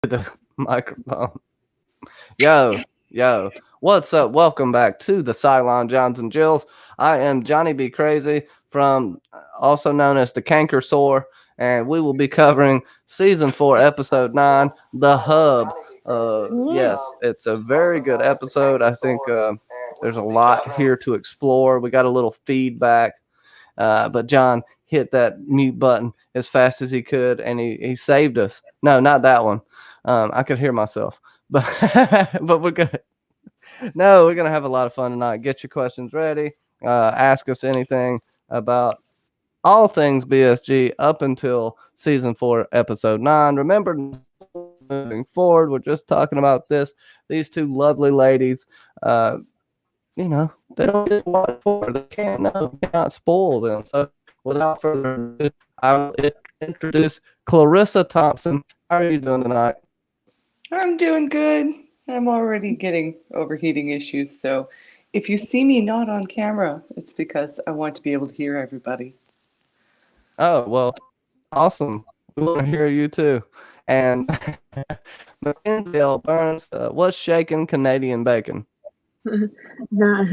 the microphone. Yo, what's up? Welcome back to the Cylon Johns and Jills. I am Johnny B. Crazy from also known as the Canker Sore, and we will be covering season 4, episode 9, The Hub. Yes, it's a very good episode. I think there's a lot here to explore. We got a little feedback, but John hit that mute button as fast as he could, and he saved us. No, not that one. I could hear myself, but but we're good. No, we're gonna have a lot of fun tonight. Get your questions ready. Ask us anything about all things BSG up until season 4, episode 9. Remember, moving forward, we're just talking about this. These two lovely ladies. They don't get what for. They can't know. We cannot spoil them. So, without further ado, I will introduce Clarissa Thompson. How are you doing tonight? I'm doing good. I'm already getting overheating issues, so if you see me not on camera, it's because I want to be able to hear everybody. Oh, well, awesome. We want to hear you too. And Mackenzie L. Burns, what's shaking Canadian bacon? not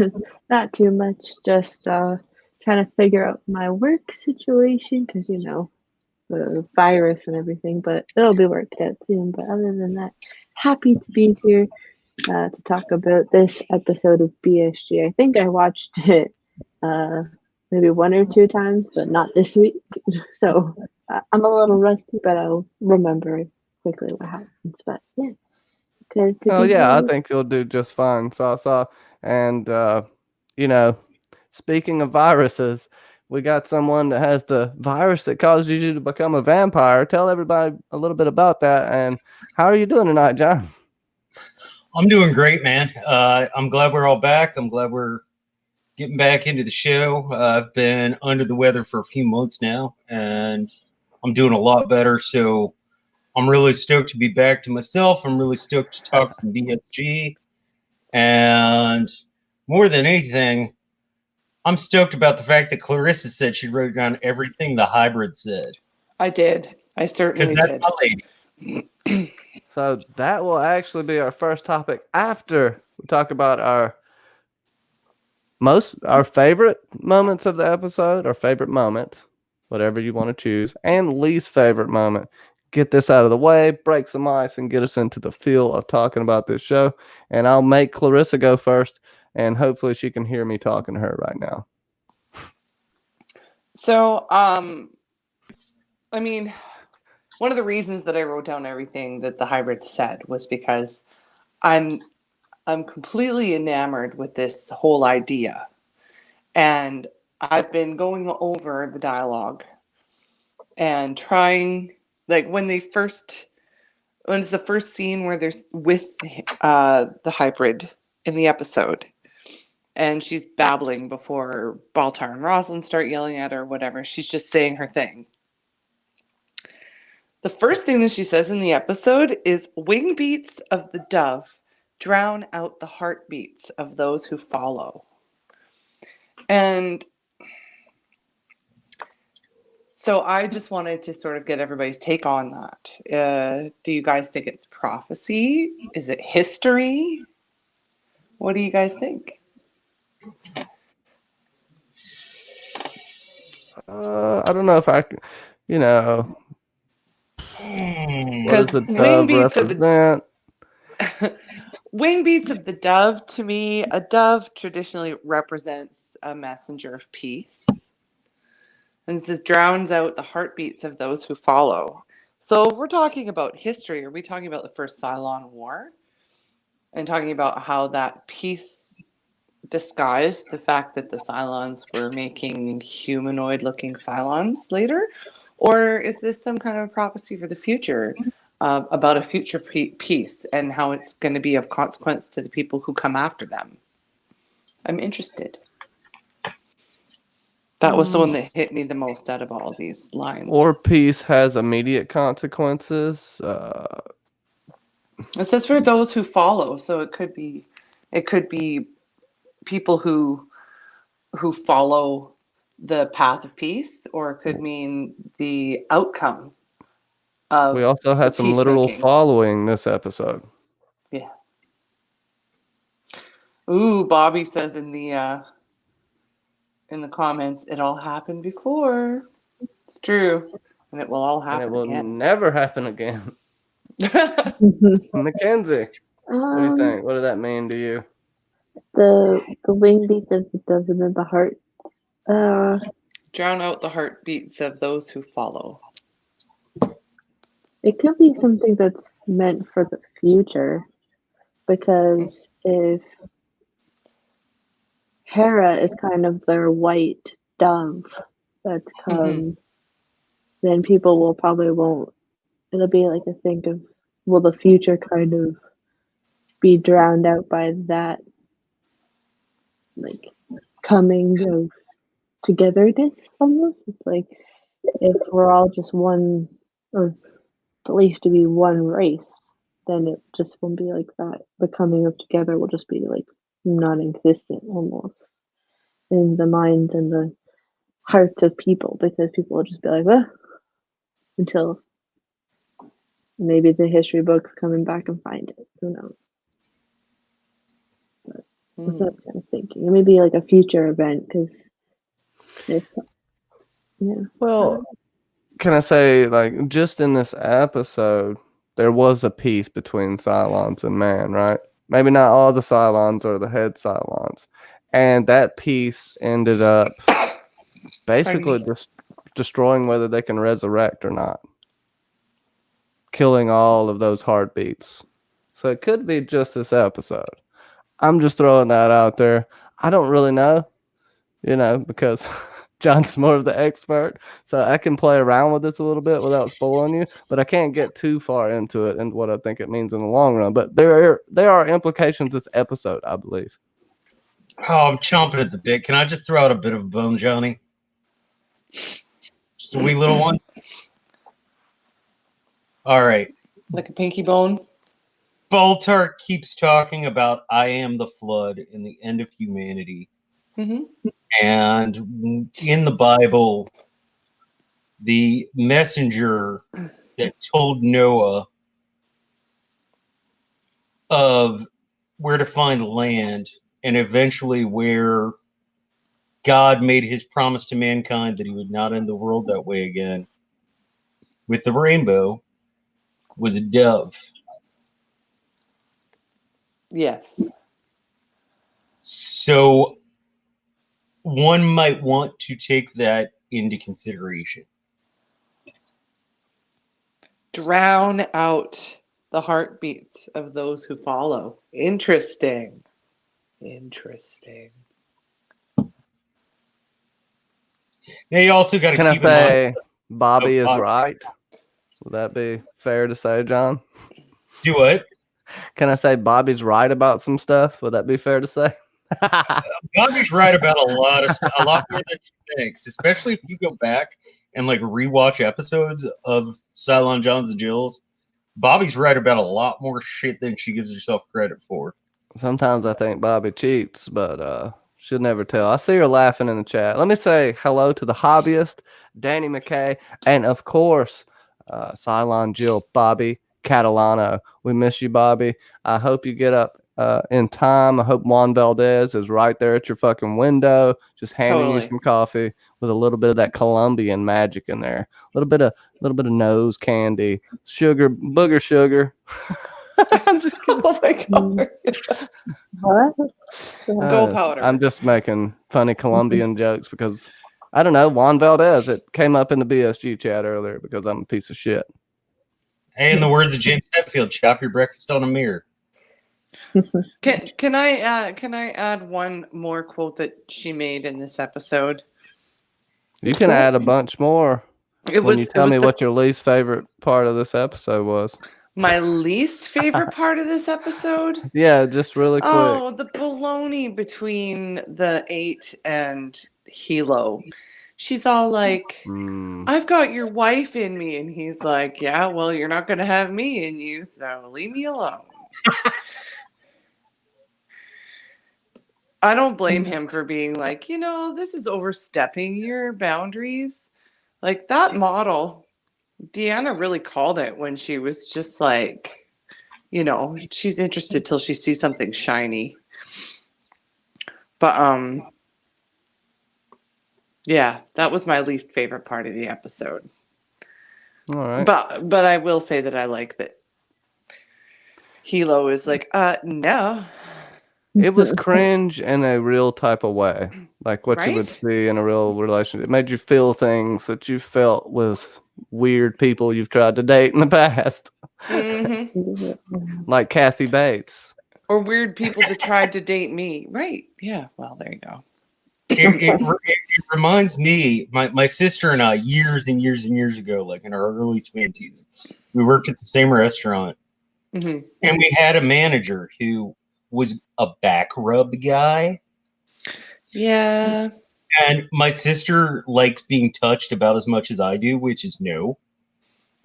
not too much. Just trying to figure out my work situation because the virus and everything. But it'll be worked out soon. But other than that, happy to be here to talk about this episode of BSG. I think I watched it maybe one or two times, but not this week. So I'm a little rusty, but I'll remember quickly what happens. But yeah, good to Oh be yeah, I here. think you'll do just fine, Sasa. And you know, speaking of viruses, we got someone that has the virus that causes you to become a vampire. Tell everybody a little bit about that. And how are you doing tonight, John? I'm doing great, man. I'm glad we're all back. I'm glad we're getting back into the show. I've been under the weather for a few months now, and I'm doing a lot better. So I'm really stoked to be back to myself. I'm really stoked to talk some BSG. And more than anything, I'm stoked about the fact that Clarissa said she wrote down everything the hybrid said. I did. I Because certainly that's did. my lady. So that will actually be our first topic after we talk about our favorite moments of the episode, our favorite moment, whatever you want to choose, and least favorite moment. Get this out of the way, break some ice, and get us into the feel of talking about this show. And I'll make Clarissa go first, and hopefully she can hear me talking to her right now. So, I mean, one of the reasons that I wrote down everything that the hybrid said was because I'm I'm completely enamored with this whole idea. And I've been going over the dialogue and trying, like when it's the first scene where there's with the hybrid in the episode, and she's babbling before Baltar and Rosalind start yelling at her or whatever. She's just saying her thing. The first thing that she says in the episode is wing beats of the dove drown out the heartbeats of those who follow. And so I just wanted to sort of get everybody's take on that. Do you guys think it's prophecy? Is it history? What do you guys think? I don't know if I can, you know, what does Because the wing dove beats of the represent? wing beats of the dove, to me, a dove traditionally represents a messenger of peace. And it says drowns out the heartbeats of those who follow. So if we're talking about history, are we talking about the first Cylon War? And talking about how that peace disguised the fact that the Cylons were making humanoid looking Cylons later? Or is this some kind of prophecy for the future about a future peace and how it's going to be of consequence to the people who come after them? I'm interested. That was the one that hit me the most out of all of these lines. Or peace has immediate consequences. It says for those who follow, so it could be people who follow the path of peace, or it could mean the outcome of We also had some literal peacemaking. following this episode. Yeah. Ooh, Bobby says in the comments, it all happened before. It's true, and it will all And it happen will again. never happen again. Mackenzie, what do you Um, think? What does that mean to you? the wing beats of the dove and then the heart. Drown out the heartbeats of those who follow. It could be something that's meant for the future, because if Hera is kind of their white dove that's come, then people will probably won't. It'll be like a think of, will the future kind of be drowned out by that, like, coming of togetherness almost? It's like if we're all just one, or believed to be one race, then it just won't be like that. The coming of together will just be like non-existent almost in the minds and the hearts of people, because people will just be like, well, until maybe the history books coming back and find it. Who knows? But that's what I'm kind of thinking. It may be like a future event, because if, yeah. Well, can I say, like, just in this episode, there was a peace between Cylons and man, right? Maybe not all the Cylons or the head Cylons. And that peace ended up basically just destroying whether they can resurrect or not. Killing all of those heartbeats. So it could be just this episode. I'm just throwing that out there. I don't really know, because John's more of the expert, so I can play around with this a little bit without spoiling you, but I can't get too far into it and what I think it means in the long run. But there are implications this episode, I believe. Oh, I'm chomping at the bit. Can I just throw out a bit of a bone, Johnny? Just a wee little one? All right. Like a pinky bone. Baltar keeps talking about I am the flood and the end of humanity. And in the Bible, the messenger that told Noah of where to find land and eventually where God made his promise to mankind that he would not end the world that way again with the rainbow was a dove. Yes. So one might want to take that into consideration. Drown out the heartbeats of those who follow. Interesting. Now you also got to Can I keep in mind. say Bobby is Bobby. right? Would that be fair to say, John? Do what? Can I say Bobby's right about some stuff? Would that be fair to say? Bobby's right about a lot of stuff, a lot more than she thinks, especially if you go back and like rewatch episodes of Cylon Johns and Jills. Bobby's right about a lot more shit than she gives herself credit for. Sometimes I think Bobby cheats, but should never tell. I see her laughing in the chat. Let me say hello to the hobbyist, Danny McKay, and of course, Cylon Jill, Bobby Catalano. We miss you, Bobby. I hope you get up in time. I hope Juan Valdez is right there at your fucking window, just handing you some coffee with a little bit of that Colombian magic in there. A little bit of nose candy, sugar, booger sugar. I'm just kidding. Oh my god. What? Go powder. I'm just making funny Colombian jokes because I don't know, Juan Valdez. It came up in the BSG chat earlier because I'm a piece of shit. Hey, in the words of James Hetfield, chop your breakfast on a mirror. Can I add one more quote that she made in this episode? You can add a bunch more when you tell me the- what your least favorite part of this episode was. My least favorite part of this episode? Yeah, just really quick. Oh, the baloney between the 8 and Hilo. She's all like, I've got your wife in me. And he's like, yeah, well, you're not going to have me in you, so leave me alone. I don't blame him for being like, this is overstepping your boundaries. Like, that model Deanna really called it when she was just like, she's interested till she sees something shiny. But yeah, that was my least favorite part of the episode. All right. But I will say that I like that Hilo is like, no. It was cringe in a real type of way, like what you would Right? see in a real relationship. It made you feel things that you felt with weird people you've tried to date in the past, Mm-hmm. like Kathy Bates. Or weird people that tried to date me. Right. Yeah. Well, there you go. It reminds me, my sister and I, years and years and years ago, like in our early 20s, we worked at the same restaurant, Mm-hmm. and we had a manager who was a back rub guy. Yeah. And my sister likes being touched about as much as I do, which is no.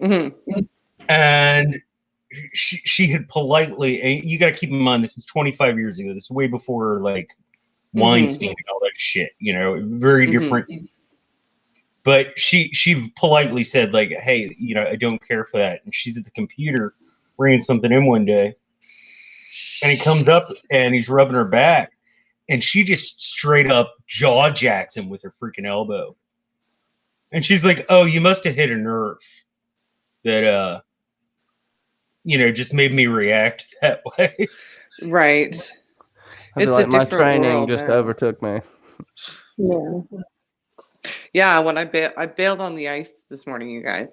Mm-hmm. And she had politely, and you got to keep in mind, this is 25 years ago. This is way before like Weinstein and all that shit, very different. But she politely said, like, hey, I don't care for that. And she's at the computer bringing something in one day, and he comes up and he's rubbing her back, and she just straight up jaw jacks him with her freaking elbow. And she's like, oh, you must have hit a nerve that just made me react that way. Right. I feel It's a like my different training world just now. overtook me. Yeah. Yeah, when I bailed on the ice this morning, you guys,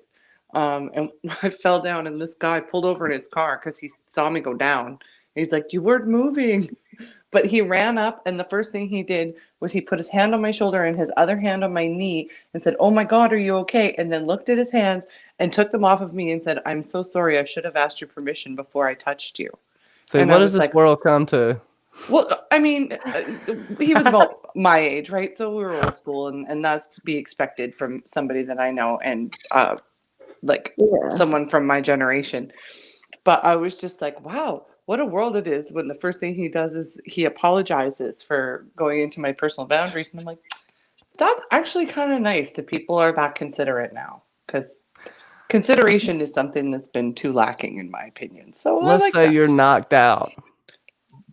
and I fell down, and this guy pulled over in his car because he saw me go down. He's like, "You weren't moving," but he ran up, and the first thing he did was he put his hand on my shoulder and his other hand on my knee and said, "Oh my God, are you okay?" And then looked at his hands and took them off of me and said, "I'm so sorry. I should have asked your permission before I touched you." See, And what I does was this like, world come to? well, I mean, he was about my age, right? So we were old school, and that's to be expected from somebody that I know and like Yeah. someone from my generation. But I was just like, wow, what a world it is when the first thing he does is he apologizes for going into my personal boundaries. And I'm like, that's actually kind of nice that people are that considerate now, because consideration is something that's been too lacking, in my opinion. So I Let's like say that. you're knocked out.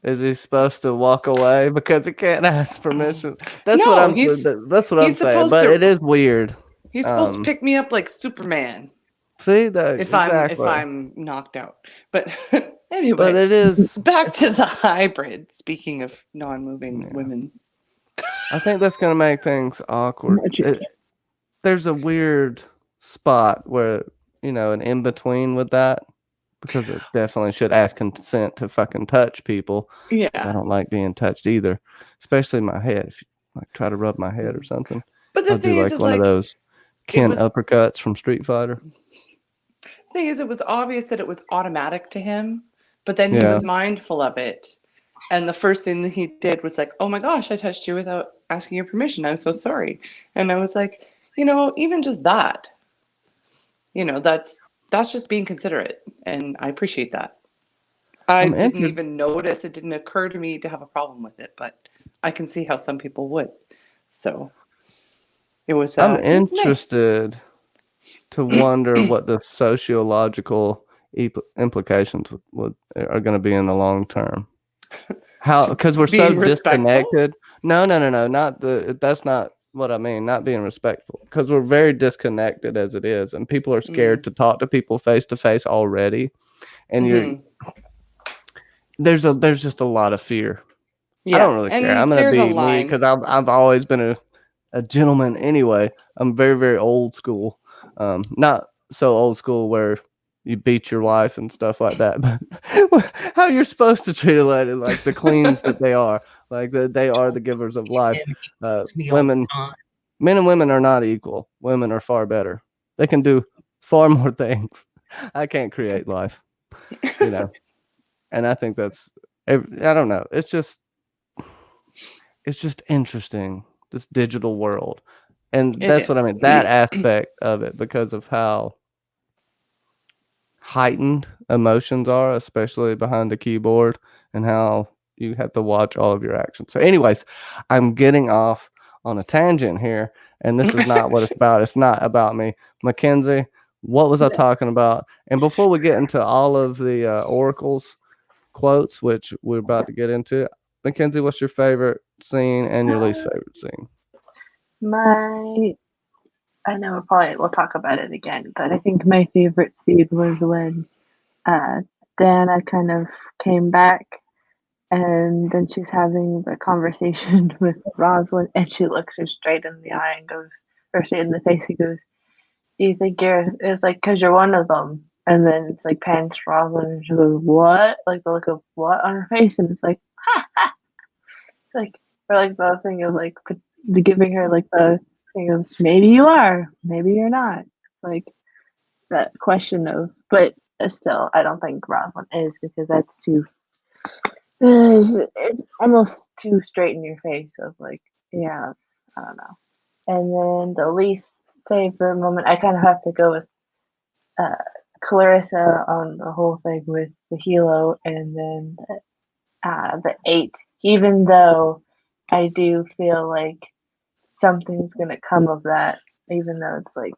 Is he supposed to walk away because he can't ask permission? That's what No, I'm. That's what I'm he's saying. supposed But to it is weird. he's supposed to pick me up like Superman See that if exactly. I'm knocked out. But But anyway, it is. back to the hybrid. Speaking of non-moving Yeah. women. I think that's gonna make things awkward. Magic. There's a weird spot where an in between with that, because it definitely should ask consent to fucking touch people. I Yeah. don't like being touched either, especially my head. If you like try to rub my head or something, But the I'll do thing is, like one of those Ken was uppercuts from Street Fighter. it was obvious that it was automatic to him, but then he Yeah. was mindful of it. And the first thing that he did was like, "Oh my gosh, I touched you without asking your permission. I'm so sorry." And I was like, even just that, that's just being considerate, and I appreciate that. I I'm didn't interested. even notice. It didn't occur to me to have a problem with it, but I can see how some people would. So it was. I'm It was nice. interested to wonder what the sociological implications are going to be in the long term. How? Because we're so Being respectful? disconnected. No, not that's not what I mean. Not being respectful, because we're very disconnected as it is, and people are scared to talk to people face to face already, and there's just a lot of fear. Yeah, I don't really care. I'm and gonna there's a be me line. because I've always been a gentleman anyway. I'm very, very old school. Not so old school where you beat your wife and stuff like that, but how you're supposed to treat a lady like the queens that they are, like they are the givers of life. It's me all the Women, time. men and women are not equal. Women are far better. They can do far more things. I can't create life, and I think that's. I don't know. It's just interesting, this digital world. And It that's what I is. mean, that aspect of it, because of how heightened emotions are, especially behind the keyboard, and how you have to watch all of your actions. So anyways, I'm getting off on a tangent here, and this is not what it's about. It's not about me. Mackenzie, What was I talking about? And before we get into all of the oracles quotes, which we're about to get into, Mackenzie, what's your favorite scene and your least favorite scene? I know we'll talk about it again, but I think my favorite scene was when Dana kind of came back and then she's having the conversation with Rosalind and she looks her straight in the eye and goes, or straight in the face and goes, "Do you think it's like, because you're one of them." And then it's like pans to Rosalind and she goes, "What?" Like the look of what on her face. And it's like, ha ha. It's like, or like the thing of like giving her like the thing of maybe you are, maybe you're not. Like that question of, but still, I don't think Rosalind is because that's too, it's almost too straight in your face of like, yeah, I don't know. And then the least favorite moment, I kind of have to go with Clarissa on the whole thing with the Hilo, and then the 8. Even though I do feel like something's gonna come of that, even though it's like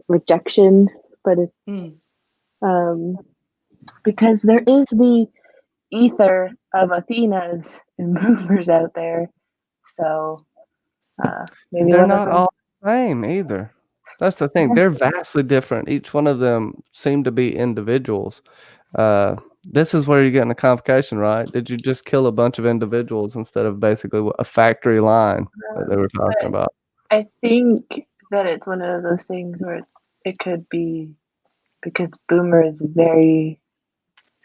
rejection, but it's because there is the ether of Athena's and movers out there, so maybe They're one of not them. all the same either. That's the thing. They're vastly different. Each one of them seem to be individuals. This is where you're getting the complication, right? Did you just kill a bunch of individuals instead of basically a factory line that they were talking about? I think that it's one of those things where it could be because Boomer is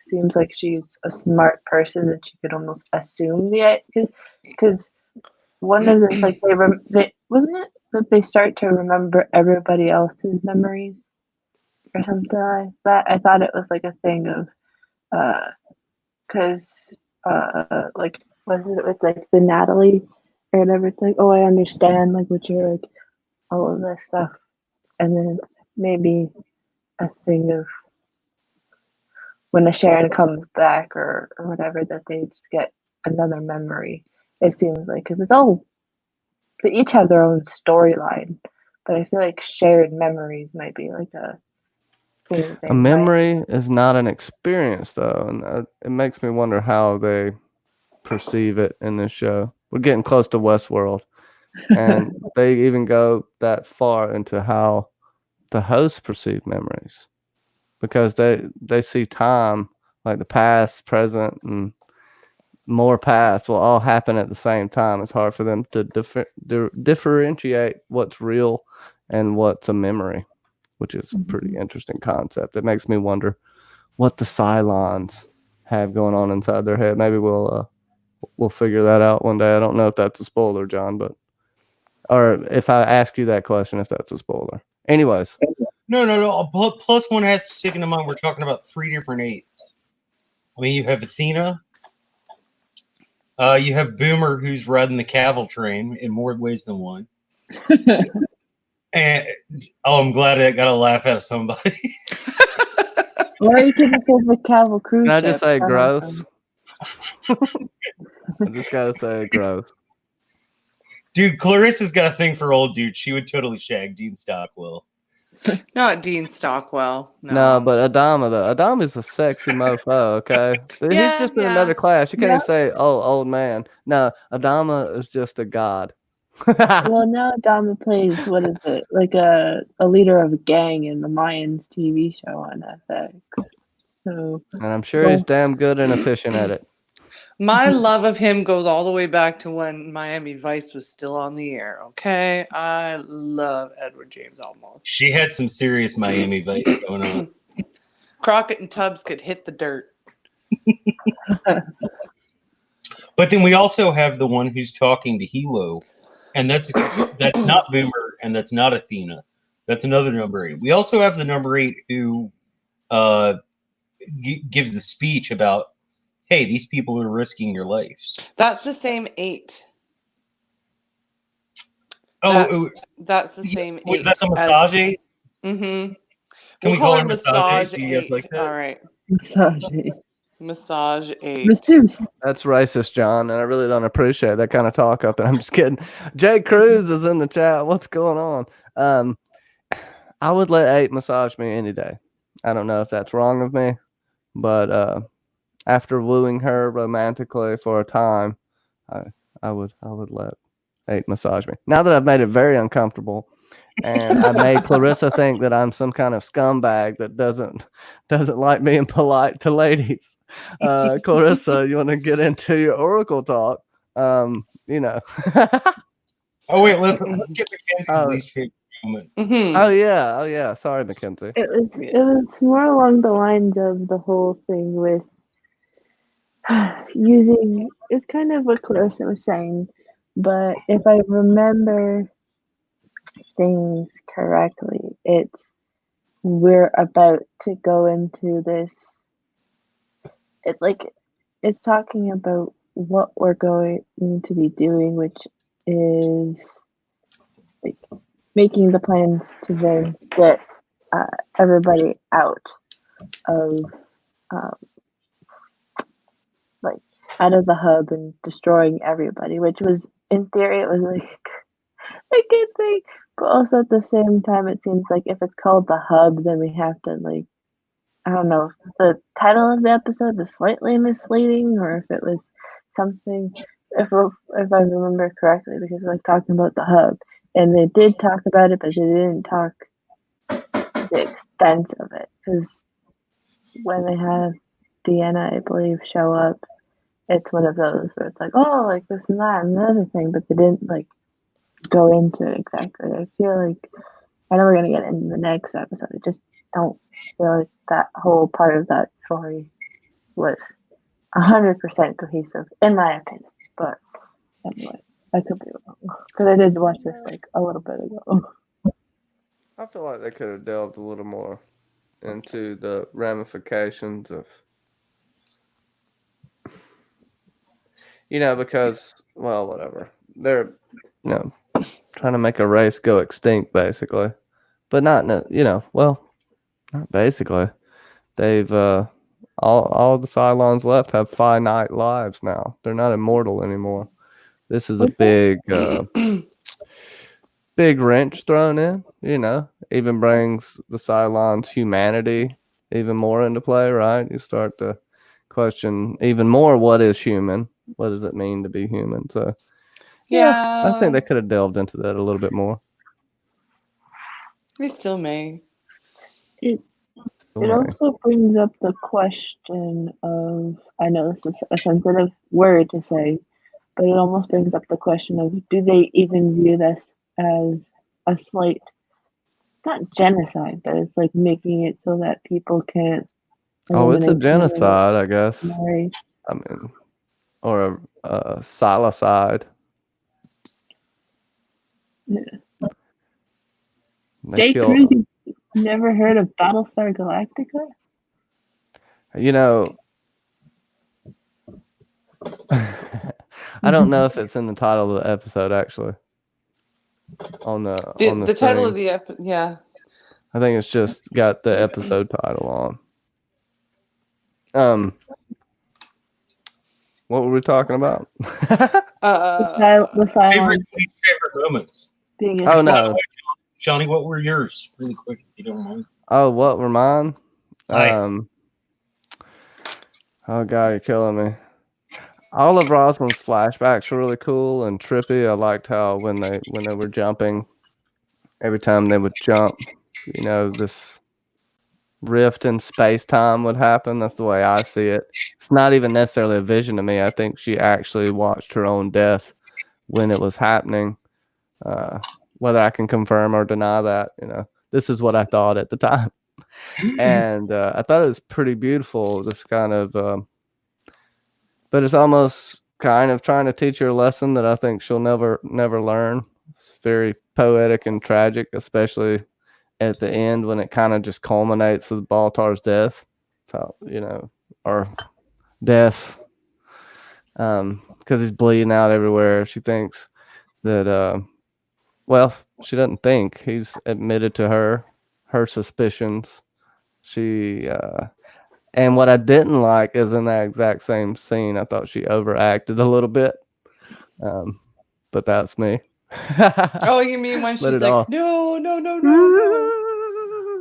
seems like she's a smart person that she could almost assume because one of the like they wasn't it that they start to remember everybody else's memories or something like that. I thought it was like a thing of because like was it with like the Natalie or whatever, it's like, oh, I understand like what you're like, all of this stuff, and then it's maybe a thing of when a Sharon comes back or whatever, that they just get another memory. It seems like because it's all they each have their own storyline, but I feel like shared memories might be like a thing that they A memory is not an experience, though, and it makes me wonder how they perceive it in this show. We're getting close to Westworld, and they even go that far into how the hosts perceive memories because they see time like the past, present, and more past will all happen at the same time. It's hard for them to differentiate what's real and what's a memory, which is a pretty interesting concept. It makes me wonder what the Cylons have going on inside their head. Maybe we'll figure that out one day. I don't know if that's a spoiler, John, or if I ask you that question, if that's a spoiler. Anyways. No. Plus one has to take into mind we're talking about 3 different 8s. I mean, you have Athena. You have Boomer, who's riding the Cavill train in more ways than one. And I'm glad I got a laugh out of somebody. Or you can say the Cavill cruise Can I ship. just say gross? I just gotta say gross. Dude, Clarissa's got a thing for old dudes. She would totally shag Dean Stockwell. Not Dean Stockwell. No, but Adama though. Adama's a sexy mofo, okay? He's just in another class. You can't even say, oh, old man. No, Adama is just a god. Well, now Adama plays, what is it, like a leader of a gang in the Mayans TV show on FX. So, and I'm sure he's damn good and efficient at it. My love of him goes all the way back to when Miami Vice was still on the air, okay? I love Edward James Olmos. She had some serious Miami Vice going on. Crockett and Tubbs could hit the dirt. But then we also have the one who's talking to Hilo, and that's not Boomer, and that's not Athena. That's another number 8. We also have the number 8 who gives the speech about, hey, these people are risking your lives. That's the same 8. That's the same 8. Was that the massage 8? Mm-hmm. Can we call her massage 8? Do you guys 8. like that? All right. Massage 8. Masseuse. That's racist, John, and I really don't appreciate that kind of talk up. And I'm just kidding. Jay Cruz is in the chat. What's going on? I would let 8 massage me any day. I don't know if that's wrong of me, but after wooing her romantically for a time, I I would let 8 massage me. Now that I've made it very uncomfortable, and I made Clarissa think that I'm some kind of scumbag that doesn't like being polite to ladies. Clarissa, you want to get into your oracle talk? You know. Oh wait, let's get Mackenzie's Oh. least favorite moment. Mhm. Oh yeah. Sorry, Mackenzie. It was more along the lines of the whole thing with using. It's kind of what Clarissa was saying, but if I remember things correctly, we're about to go into this. It's talking about what we're going to be doing, which is like making the plans to then get everybody out of um, like out of the hub and destroying everybody, which was in theory it was like a good thing, but also at the same time it seems like if it's called the hub, then we have to like I don't know if the title of the episode is slightly misleading or if it was something if I remember correctly because we're like talking about the hub and they did talk about it but they didn't talk the extent of it because when they have Deanna I believe show up it's one of those where it's like oh like this and that and the other thing but they didn't like go into it exactly. I feel like I know we're gonna get into the next episode. I just don't feel like that whole part of that story was 100% cohesive, in my opinion. But anyway, I could be wrong because I did watch this like a little bit ago. I feel like they could have delved a little more into the ramifications of, because, well, whatever. They're, trying to make a race go extinct, basically. But not, well, not basically. They've, all the Cylons left have finite lives now. They're not immortal anymore. This is a big, big wrench thrown in, even brings the Cylons' humanity even more into play, right? You start to question even more what is human? What does it mean to be human? So, I think they could have delved into that a little bit more. We still may. It also brings up the question of I know this is a sensitive word to say, but it almost brings up the question of do they even view this as a slight not genocide, but it's like making it so that people can't Oh, it's a eliminate genocide, I guess. Mary. I mean, or a silicide. Yeah. They Jake, kill. you never heard of Battlestar Galactica? I don't know if it's in the title of the episode actually. On the title thing. of the episode, yeah. I think it's just got the episode title on. What were we talking about? The silence Least favorite moments. being Oh By the no. way, Johnny, what were yours? Really quick, if you don't mind. Oh, what were mine? Hi. Oh god, you're killing me. All of Rosalind's flashbacks were really cool and trippy. I liked how when they were jumping, every time they would jump, this rift in space time would happen. That's the way I see it. It's not even necessarily a vision to me. I think she actually watched her own death when it was happening. Whether I can confirm or deny that, this is what I thought at the time. And I thought it was pretty beautiful, this kind of but it's almost kind of trying to teach her a lesson that I think she'll never learn. It's very poetic and tragic, especially at the end when it kind of just culminates with Baltar's death. So, or death. Because he's bleeding out everywhere. She thinks that well, she doesn't think. He's admitted to her suspicions. She and what I didn't like is in that exact same scene, I thought she overacted a little bit. But that's me. Oh, you mean when she's Let it like, off. no.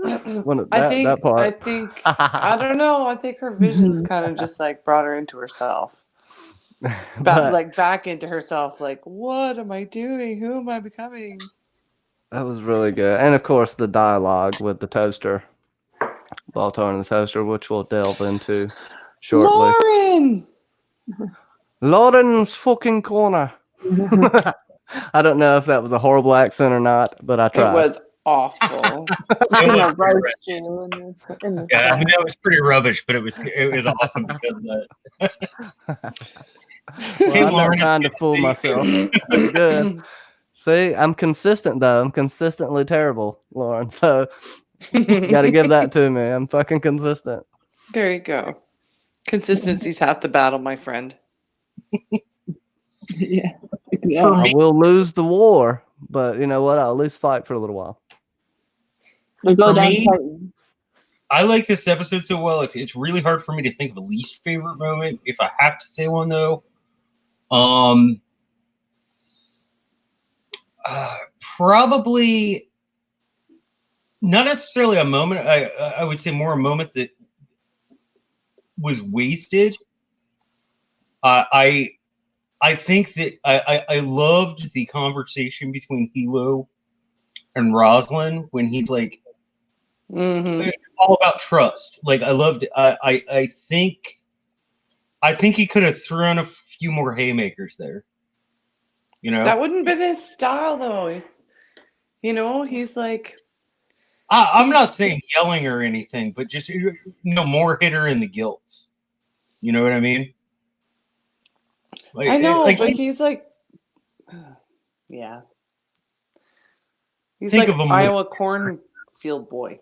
That part. I don't know. I think her visions kind of just like brought her into herself. But Back into herself. Like, what am I doing? Who am I becoming? that was really good. And of course, the dialogue with the toaster, Baltar and the toaster, which we'll delve into shortly. Lauren! Lauren's fucking corner. I don't know if that was a horrible accent or not, but I It tried. was awful. It was gonna pretty roast you in the Yeah, I mean, chat. that was pretty rubbish, but it was awesome because of that. Well, Hey, I'm not Lauren, trying to it's good fool see you. myself. That's good. See, I'm consistent though. I'm consistently terrible, Lauren. So you got to give that to me. I'm fucking consistent. There you go. Consistency's half the battle, my friend. Yeah. For Yeah. I me, will lose the war, but you know what? I'll at least fight for a little while. We go For down me- Titans. I like this episode so well. It's really hard for me to think of a least favorite moment. If I have to say one though, probably not necessarily a moment. I would say more a moment that was wasted. I think that I loved the conversation between Hilo and Roslyn when he's like Mm-hmm. all about trust. Like I loved. I think he could have thrown a few more haymakers there. You know, That wouldn't have been his style, though. He's like, I'm not saying yelling or anything, but just more hit her in the gills. You know what I mean? I know, like but he's like, yeah. He's think like of him. Iowa cornfield boy.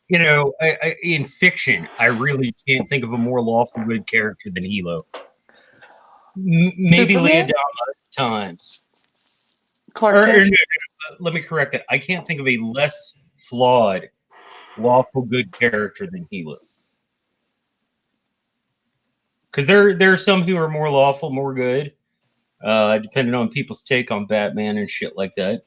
In fiction, I really can't think of a more lawful good character than Hilo. Maybe Superman? Leah Dahmer at times. Clark Kent? Let me correct that. I can't think of a less flawed, lawful good character than Hilo. Because there are some who are more lawful, more good, depending on people's take on Batman and shit like that.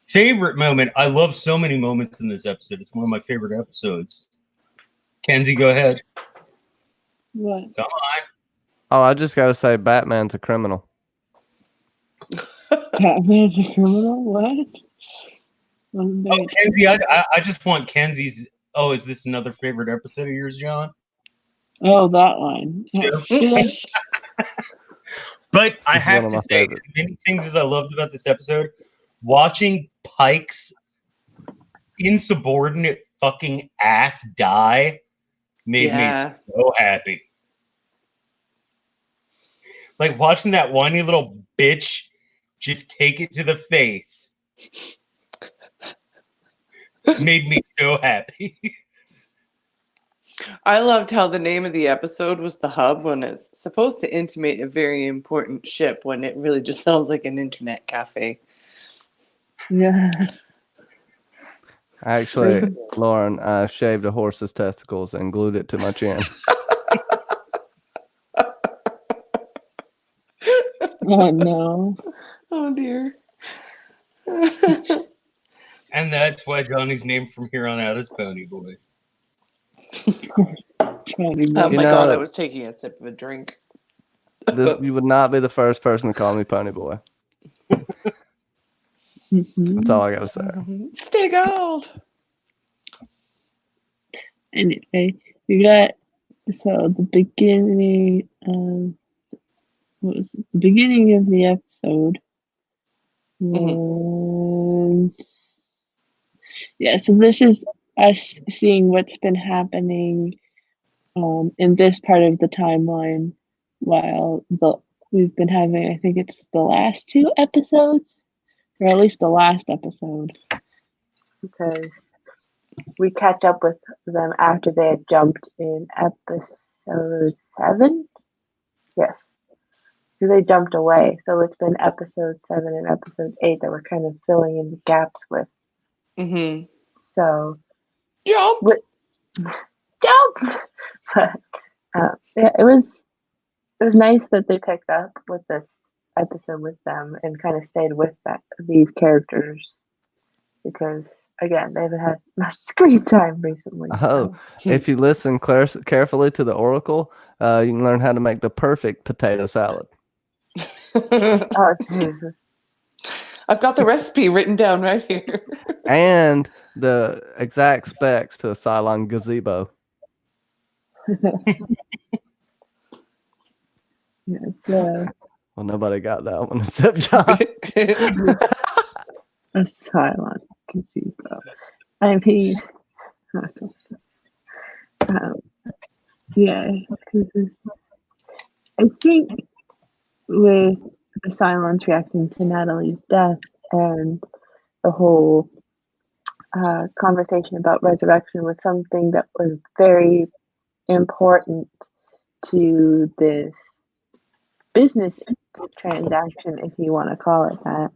Favorite moment. I love so many moments in this episode. It's one of my favorite episodes. Kenzie, go ahead. What? Come on. Oh, I just got to say, Batman's a criminal. Batman's a criminal? What? Oh, Kenzie, I just want Kenzie's. Oh, is this another favorite episode of yours, John? Oh, that line. Sure. But I It's one have of to my say, favorites. as many things as I loved about this episode, watching Pike's insubordinate fucking ass die made me so happy. Like watching that whiny little bitch just take it to the face made me so happy. I loved how the name of the episode was The Hub when it's supposed to intimate a very important ship when it really just sounds like an internet cafe. Yeah. Actually, Lauren, I shaved a horse's testicles and glued it to my chin. Oh, no. Oh, dear. And that's why Johnny's name from here on out is Pony Boy. Oh, my God, I was taking a sip of a drink. You would not be the first person to call me Pony Boy. That's all I got to say. Stay gold. Anyway, we got the beginning. What was it? The beginning of the episode. Yeah, so this is us seeing what's been happening in this part of the timeline while we've been having, I think it's the last two episodes, or at least the last episode, because we catch up with them after they had jumped in episode 7. Yes, so they jumped away. So it's been episode 7 and episode 8 that we're kind of filling in the gaps with. Mm-hmm. So jump. But yeah, it was nice that they picked up with this episode with them and kind of stayed with these characters, because again, they haven't had much screen time recently. Oh, if you listen carefully to the oracle, you can learn how to make the perfect potato salad. Oh, Jesus. I've got the recipe written down right here. And the exact specs to a Cylon gazebo. Yeah, Well, nobody got that one except John. a Cylon gazebo. I mean, yeah, because I think with the Cylons reacting to Natalie's death and the whole conversation about resurrection was something that was very important to this business transaction, if you want to call it that,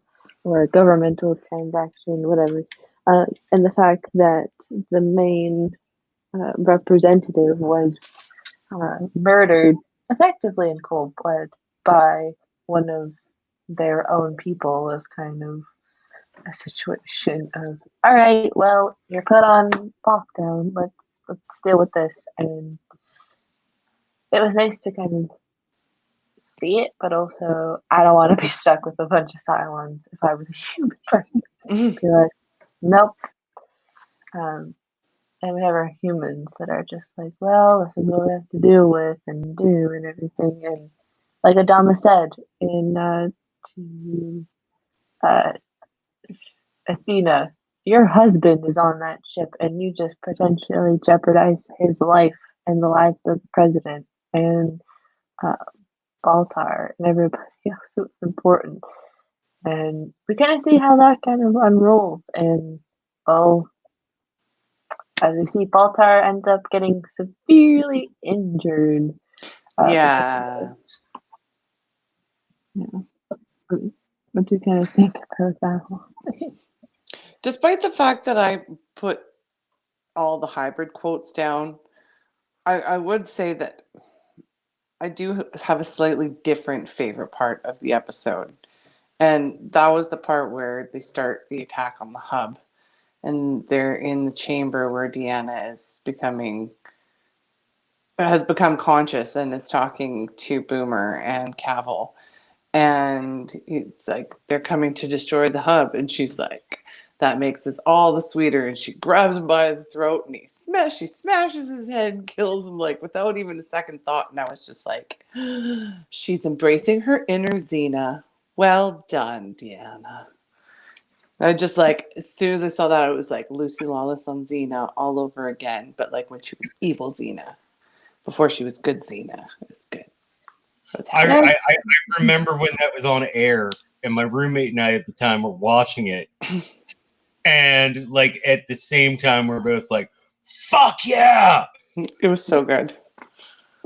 or a governmental transaction, whatever. And the fact that the main representative was murdered effectively in cold blood by one of their own people was kind of a situation of, all right, well, you're put on lockdown. Let's deal with this. And it was nice to kind of see it, but also I don't want to be stuck with a bunch of Cylons if I was a human person. Be like, nope. And we have our humans that are just like, well, this is what we have to deal with and do and everything. And like Adama said in to Athena, your husband is on that ship and you just potentially jeopardize his life and the lives of the president and uh, Baltar and everybody else that's important. And we kind of see how that kind of unrolls. And oh, as we see, Baltar ends up getting severely injured. Yeah. What do you kind of think about that one? Despite the fact that I put all the hybrid quotes down, I would say that I do have a slightly different favorite part of the episode. And that was the part where they start the attack on the hub. And they're in the chamber where Deanna has become conscious and is talking to Boomer and Cavill. And it's like they're coming to destroy the hub, and she's like, that makes this all the sweeter. And she grabs him by the throat and she smashes his head and kills him, like without even a second thought. And I was just like, she's embracing her inner Xena. Well done, Deanna. I just like, as soon as I saw that, it was like Lucy Lawless on Xena all over again, but like when she was evil Xena, before she was good Xena. It was good. I remember when that was on air, and my roommate and I at the time were watching it, and like at the same time, we're both like, "Fuck yeah!" It was so good.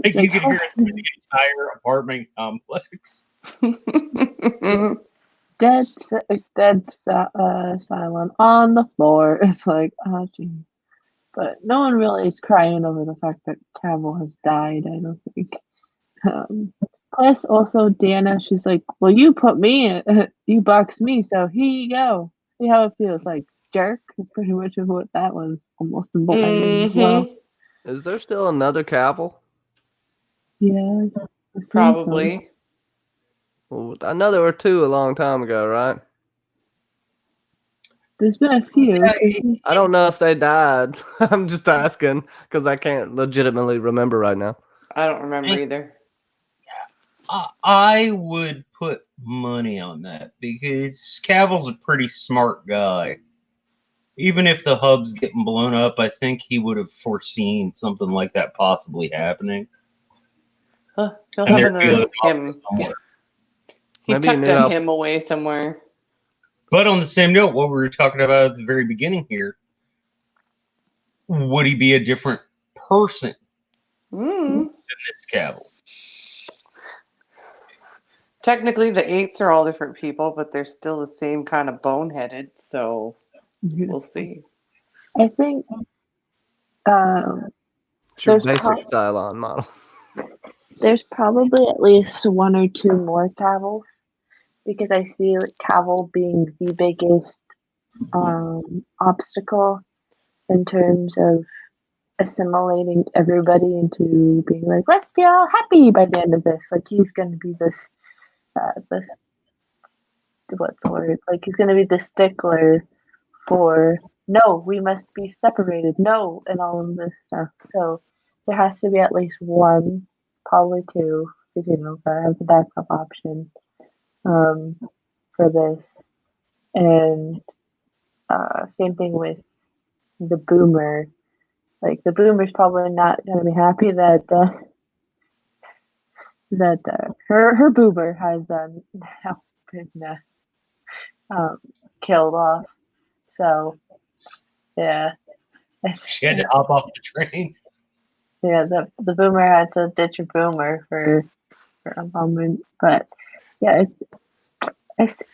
Like you could hear it through the entire apartment complex. Dead Cylon on the floor. It's like, oh, gee. But no one really is crying over the fact that Cavill has died, I don't think. Plus, also, Deanna, she's like, well, you put me in, you boxed me, so here you go. See how it feels. Like, jerk is pretty much of what that was almost implying as well. Is there still another Cavill? Yeah. Probably. Well, I know there were two a long time ago, right? There's been a few. I don't know if they died. I'm just asking because I can't legitimately remember right now. I don't remember either. I would put money on that because Cavill's a pretty smart guy. Even if the hub's getting blown up, I think he would have foreseen something like that possibly happening. He'll And have there'd be another a him. somewhere. He Maybe you tucked knew how- him away somewhere. But on the same note, what we were talking about at the very beginning here, would he be a different person than this Cavill? Technically, the 8s are all different people, but they're still the same kind of boneheaded, so we'll see. I think It's your There's basic Cylon model. there's probably at least one or two more Cavills because I see like Cavill being the biggest obstacle in terms of assimilating everybody into being like, let's be all happy by the end of this. Like he's going to be this what's the word? Like he's going to be the stickler for no, we must be separated, no, and all of this stuff. So there has to be at least one, probably two, because gotta have the backup option for this. And same thing with the boomer. Like the boomer's probably not going to be happy that her boomer has now been killed off. So yeah, She had to hop off the train. yeah. The boomer had to ditch a boomer for a moment, but yeah,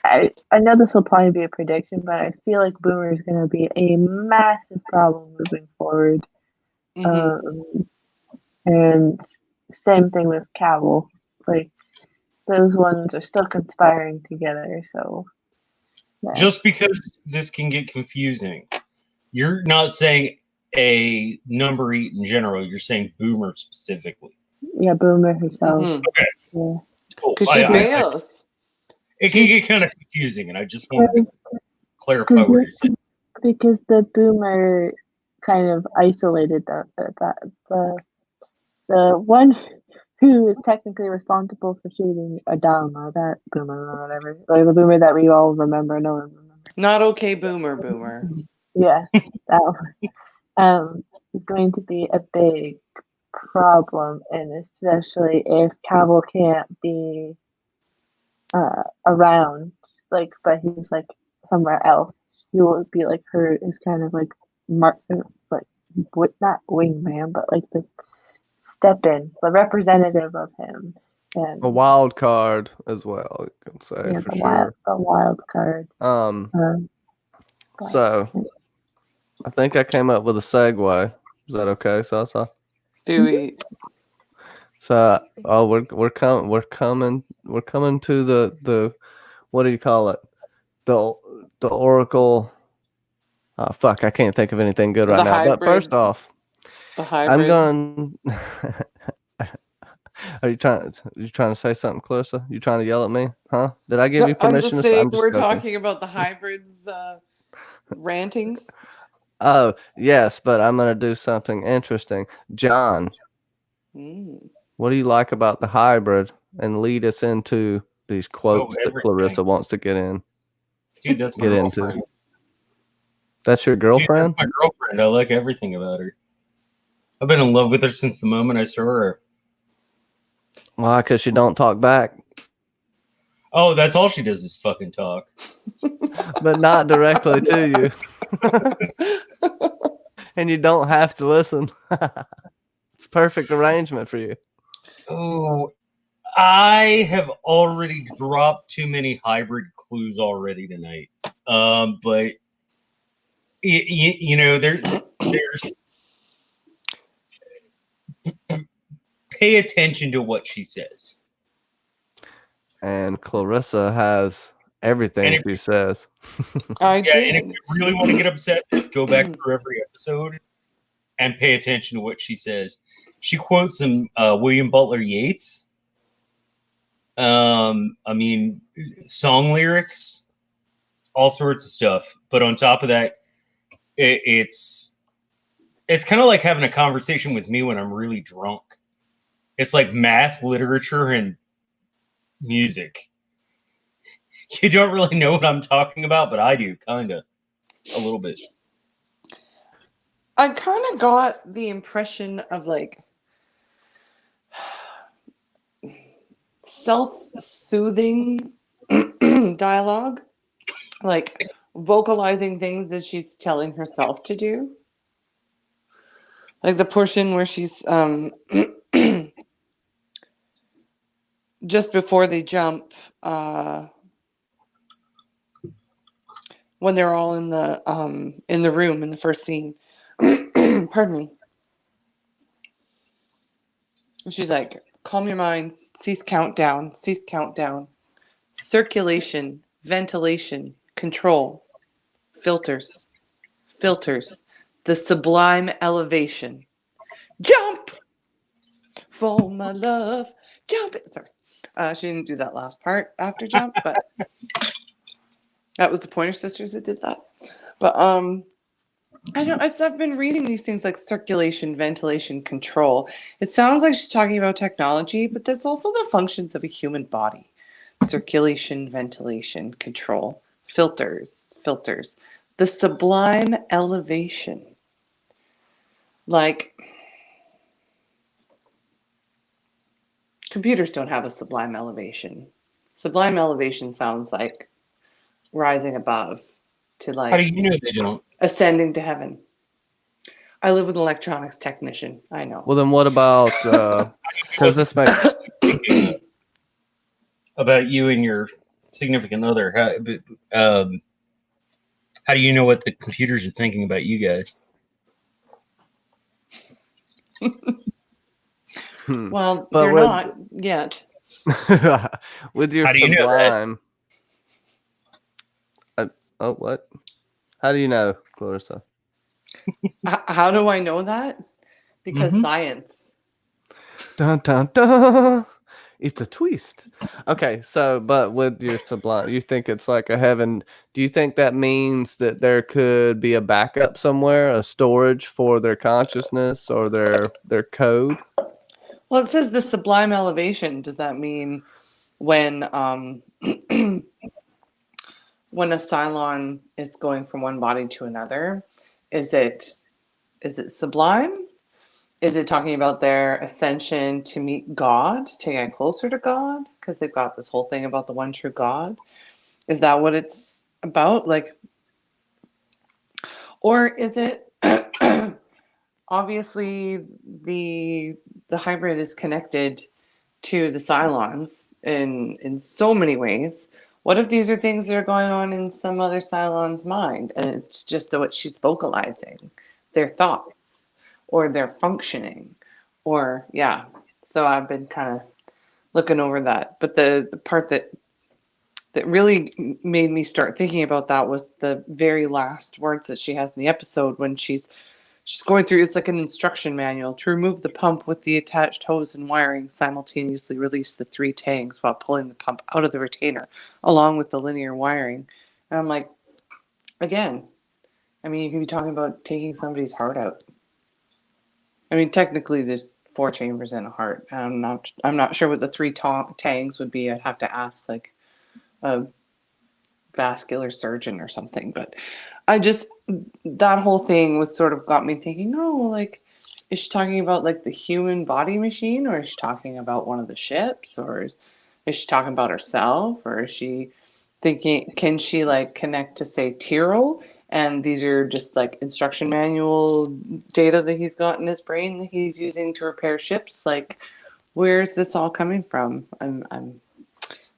I know this will probably be a prediction, but I feel like boomer is going to be a massive problem moving forward. And same thing with Cavill. Like those ones are still conspiring together. So yeah. Just because this can get confusing, you're not saying a number 8 in general. You're saying boomer specifically. Yeah, Boomer herself. Okay. Yeah. Cool. Because she fails. It can get kind of confusing, and I just wanted to clarify what you're saying. Because the Boomer kind of isolated the one who is technically responsible for shooting Adama, that Boomer or whatever, like the Boomer that we all remember. No one remembers. Not okay, boomer. Yeah, that one. Is going to be a big problem, and especially if Cavill can't be around, like, but he's like somewhere else. You will be like her is kind of like like not wingman, but like the step in, the representative of him, and A wild card as well, you can say, for sure. the wild card. So I think I came up with a segue. Is that okay, Sasa? Do we? So we're coming to the what do you call it? The Oracle. Oh, fuck, I can't think of anything good right The now. But hybrid. first off, The hybrid. I'm going. Are you trying to say something, Clarissa? You trying to yell at me? Huh? Did I give you I'm permission? just saying I'm just we're joking. talking about the hybrids rantings. Oh, yes, but I'm going to do something interesting. John, what do you like about the hybrid? And lead us into these quotes that everything. Clarissa wants to get in. Dude, that's my Get girlfriend. into. That's your girlfriend? Dude, that's my girlfriend. I like everything about her. I've been in love with her since the moment I saw her. Why? Because she don't talk back. Oh, that's all she does is fucking talk. But not directly to you. And you don't have to listen. It's perfect arrangement for you. Oh, I have already dropped too many hybrid clues already tonight. But there's pay attention to what she says. And Clarissa has everything she says. I did. And if you really want to get obsessive, go back through every episode and pay attention to what she says. She quotes some William Butler Yeats. I mean, song lyrics, all sorts of stuff. But on top of that, it's kind of like having a conversation with me when I'm really drunk. It's like math, literature, and music. You don't really know what I'm talking about, but I do, kind of, a little bit. I kind of got the impression of like self-soothing dialogue, like vocalizing things that she's telling herself to do. Like the portion where she's just before they jump, when they're all in the room in the first scene. Pardon me. She's like, calm your mind, cease countdown, circulation, ventilation, control, Filters. Filters. The sublime elevation. Jump for my love. Jump it. Sorry. She didn't do that last part after jump, but that was the Pointer Sisters that did that. But I've been reading these things like circulation, ventilation, control. It sounds like she's talking about technology, but that's also the functions of a human body. Circulation, ventilation, control, filters. The sublime elevation. Like, computers don't have a sublime elevation. Sublime elevation sounds like rising above to How do like you know they don't? ascending to heaven. I live with an electronics technician. I know. Well, then what about? Because this makes About you and your significant other. How do you know what the computers are thinking about you guys? Well, But they're with- not yet. with your How do you know that? sublime. Oh, what? How do you know, Clarissa? How do I know that? Because Mhm. science. Dun dun dun. It's a twist. Okay, so but with your sublime, you think it's like a heaven. Do you think that means that there could be a backup somewhere, a storage for their consciousness or their code? Well, it says the sublime elevation. Does that mean when when a Cylon is going from one body to another, is it sublime? Is it talking about their ascension to meet God, to get closer to God? Because they've got this whole thing about the one true God. Is that what it's about? Like, or is it obviously the hybrid is connected to the Cylons in so many ways. What if these are things that are going on in some other Cylon's mind, and it's just what she's vocalizing, their thoughts or their functioning, or yeah. So I've been kind of looking over that, but the part that really made me start thinking about that was the very last words that she has in the episode when she's going through. It's like an instruction manual. To remove the pump with the attached hose and wiring, simultaneously release the 3 tangs while pulling the pump out of the retainer along with the linear wiring. And I'm like, again, I mean, you could be talking about taking somebody's heart out. I mean, technically there's 4 chambers in a heart. I'm not sure what the 3 tangs would be. I'd have to ask like a vascular surgeon or something, but that whole thing was sort of got me thinking, oh, like, is she talking about like the human body machine, or is she talking about one of the ships, or is she talking about herself, or is she thinking, can she like connect to say Tyrrell, and these are just like instruction manual data that he's got in his brain that he's using to repair ships? Like, where's this all coming from? I'm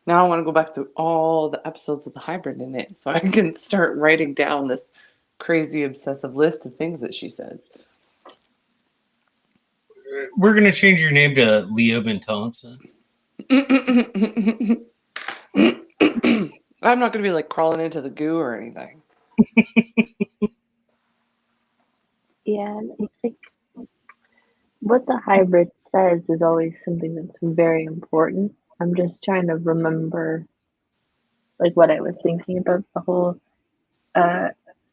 now I want to go back through all the episodes with the hybrid in it so I can start writing down this crazy obsessive list of things that she says. We're going to change your name to Leo Ben Thompson. I'm not going to be like crawling into the goo or anything. Yeah, and I think what the hybrid says is always something that's very important. I'm just trying to remember like what I was thinking about the whole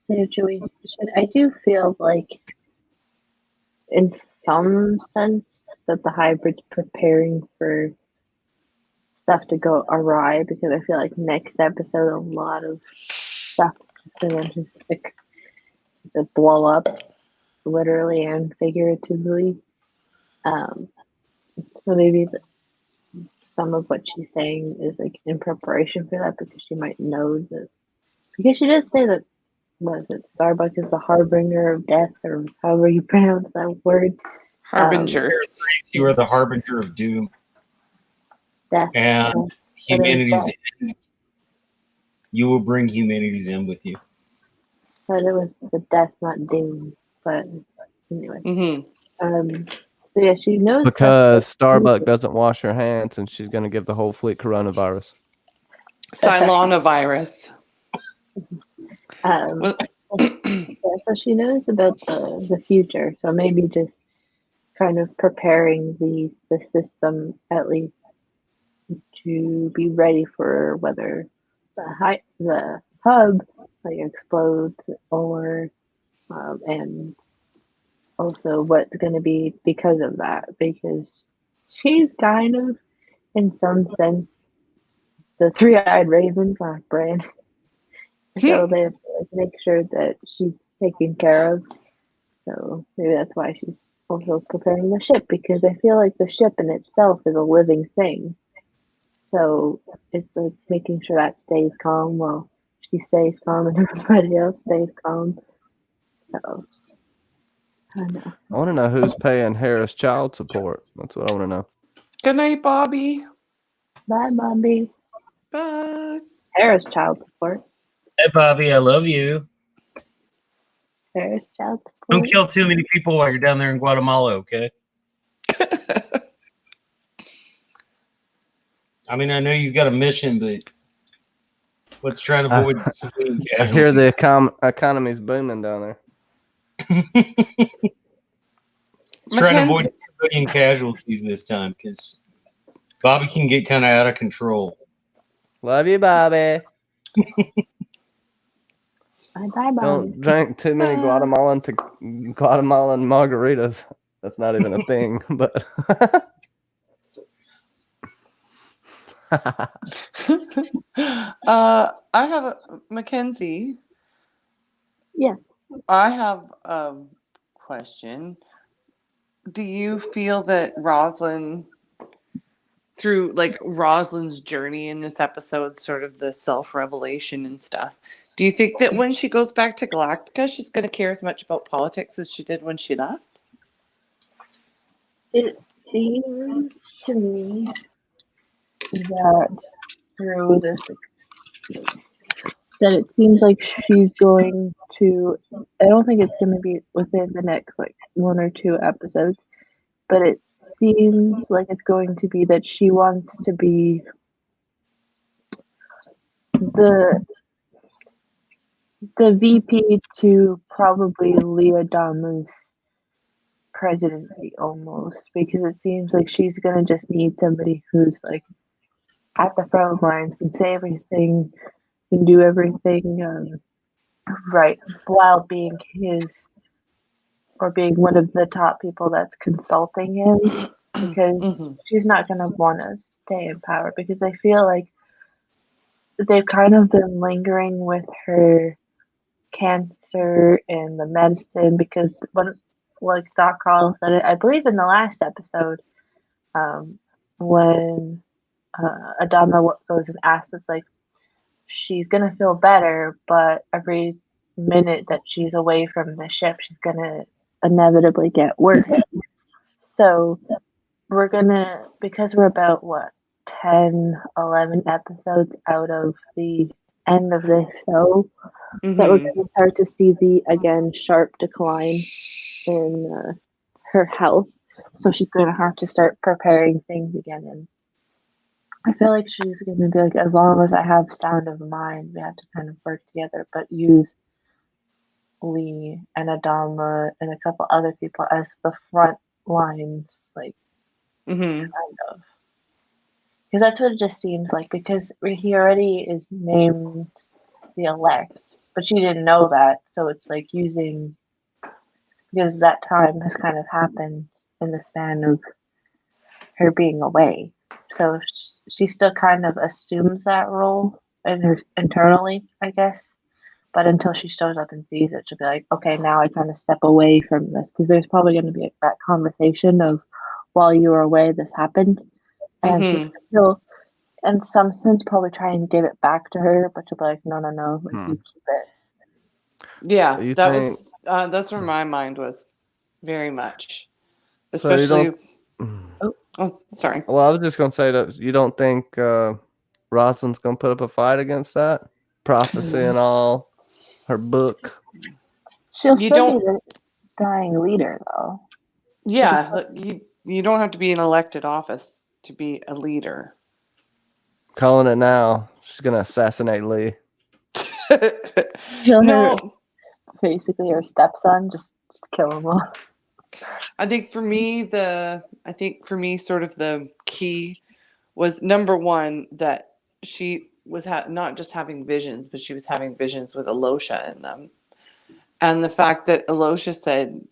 situation. I do feel like in some sense that the hybrid's preparing for stuff to go awry, because I feel like next episode a lot of stuff is gonna just like to blow up, literally and figuratively. So maybe some of what she's saying is like in preparation for that, because she might know that, because she does say that, what is it, Starbuck is the harbinger of death, or however you pronounce that word. Harbinger. You are the harbinger of doom. Death. And humanity's end. You will bring humanity's end with you. But it was the death, not doom. But anyway. Mm-hmm. So yeah, she knows Because Starbuck doesn't wash her hands, and she's going to give the whole fleet coronavirus. Cylonavirus. Um, Well, yeah, so she knows about the future, so maybe just kind of preparing the system at least to be ready for whether the hub like explodes or and also what's going to be because of that because she's kind of in some sense the three-eyed raven's brain, so they have to like make sure that she's taken care of. So maybe that's why she's also preparing the ship because I feel like the ship in itself is a living thing. So it's like making sure that stays calm while she stays calm and everybody else stays calm. So I don't know. I want to know who's paying Harris child support. That's what I want to know. good night, Bobby. Bye, Bobby. Bye. Harris child support. Hey, Bobby, I love you. Harris child Don't support. kill too many people while you're down there in Guatemala, okay? I mean, I know you've got a mission, but let's try to avoid civilian I hear the casualties. economy's booming down there. Let's try to avoid Mackenzie, civilian casualties this time because Bobby can get kind of out of control. Love you, Bobby. Bye, bye, Bobby. Don't drink too many Guatemalan margaritas. That's not even a thing, but I have Mackenzie. Yes. I have a question. Do you feel that Rosalind, through like Rosalind's journey in this episode, sort of the self-revelation and stuff, do you think that when she goes back to Galactica, she's going to care as much about politics as she did when she left? It seems to me that through this, that it seems like she's going to. I don't think it's going to be within the next like one or two episodes, but it seems like it's going to be that she wants to be the VP to probably Leah Dahmer's presidency almost because it seems like she's gonna just need somebody who's like at the front lines can say everything and do everything right while being his or being one of the top people that's consulting him because Mm-hmm. she's not gonna want to stay in power because I feel like they've kind of been lingering with her cancer and the medicine because when like Doc Carl said it, I believe in the last episode, when Adama goes and asks us like she's gonna feel better, but every minute that she's away from the ship, she's gonna inevitably get worse. So we're gonna because we're about what 10, 11 episodes out of the end of this show that we're Mm-hmm. going to start to see the again sharp decline in her health. So she's going to have to start preparing things again. And I feel like she's going to be like, as long as I have sound of mind, we have to kind of work together, but use Lee and Adama and a couple other people as the front lines, like Mm-hmm. kind of. Because that's what it just seems like. Because he already is named the elect, but she didn't know that, so it's like using because that time has kind of happened in the span of her being away. So she still kind of assumes that role in her, internally, I guess. But until she shows up and sees it, she'll be like, okay, now I kind of step away from this because there's probably going to be that conversation of while you were away, this happened, and Mm-hmm. she'll, in some sense, probably try and give it back to her, but she'll be like, no, like you keep it. Yeah, you that think was that's where my mind was very much, so? You especially. don't. Oh, sorry. Well, I was just gonna say that you don't think Rosalind's gonna put up a fight against that prophecy and all her book. She'll You still be don't. the dying leader, though. Yeah, you don't have to be in elected office to be a leader. Calling it now. She's gonna assassinate Lee. Kill her, No, basically her stepson. Just kill them all. I think for me, sort of the key was number one that she was not just having visions, but she was having visions with Alosha in them, and the fact that Alosha said,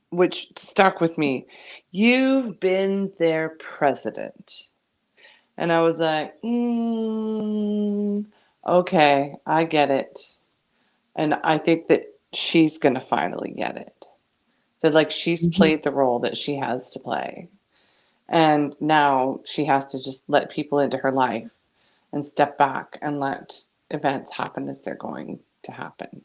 which stuck with me, "You've been their president," and I was like, okay, I get it, and I think that she's gonna finally get it. That like she's Mhm. played the role that she has to play. And now she has to just let people into her life and step back and let events happen as they're going to happen.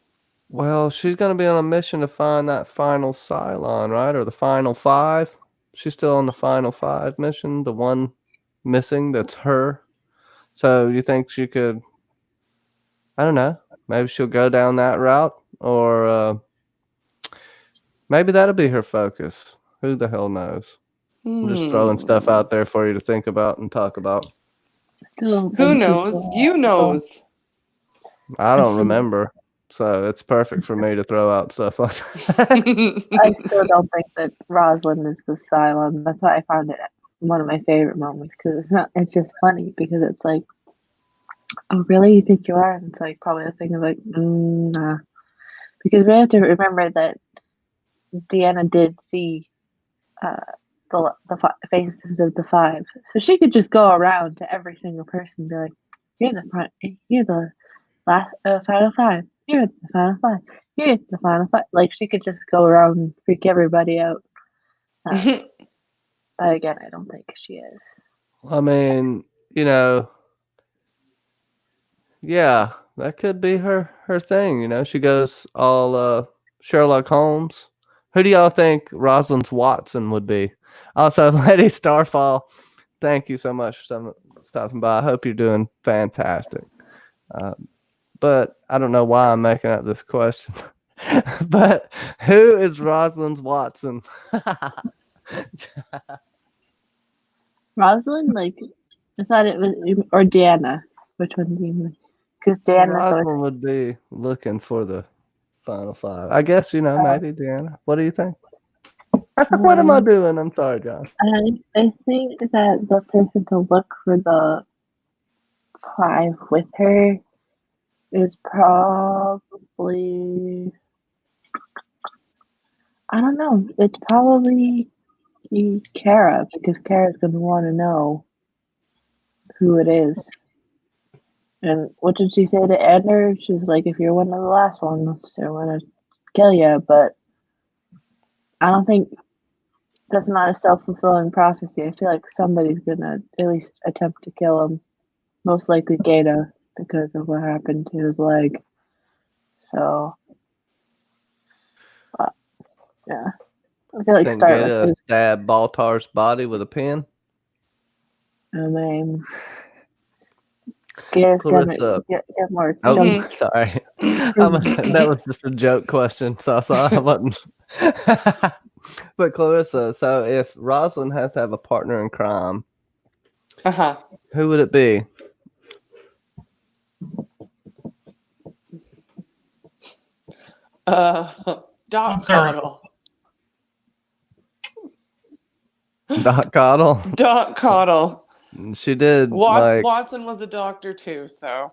Well, she's going to be on a mission to find that final Cylon, right? Or the final five. She's still on the final five mission, the one missing that's her. So you think she could, I don't know, maybe she'll go down that route? Or maybe that'll be her focus. Who the hell knows? I'm just throwing stuff Hmm. out there for you to think about and talk about. Still don't Who think she's knows? gonna You go. knows. I don't remember. So it's perfect for me to throw out stuff like that. I still don't think that Rosalind is the Cylon. That's why I found it one of my favorite moments because it's not. It's just funny because it's like, oh really? You think you are? And it's like probably the thing of like, nah. Because we have to remember that Deanna did see uh, the faces of the five, so she could just go around to every single person and be like, "You're the front. You're the last final five. You're the final five. You're the final five." Like she could just go around and freak everybody out. Uh, but again, I don't think she is. I mean, you know, yeah, that could be her thing. You know, she goes all Sherlock Holmes. Who do y'all think Rosalind's Watson would be? Also, Lady Starfall, thank you so much for stopping by. I hope you're doing fantastic. Uh, but I don't know why I'm making up this question. But who is Rosalind's Watson? Rosalind, like I thought it was, or Deanna. Which one do you mean? Because Deanna's always Rosalind would be looking for the final five. I guess, you know, maybe Deanna. What do you think? What am I um, doing? I'm sorry, John. I think that the person to look for the five with her is probably, I don't know. It's probably Kara because Kara's gonna want to know who it is. And what did she say to Ender? She was like, "If you're one of the last ones, I want to kill you." But I don't think that's not a self-fulfilling prophecy. I feel like somebody's gonna at least attempt to kill him. Most likely Gata because of what happened to his leg. So, yeah. I feel like Think start with Gata his stabbed Baltar's body with a pin? name. Gata's gonna Clarissa. get more Oh, kills. sorry. That was just a joke question, so I saw I wasn't. But Clarissa, so if Rosalind has to have a partner in crime, Uh-huh. who would it be? Doc I'm sorry. Coddle. Doc Coddle? Doc Coddle. She did Watson was a doctor too, so.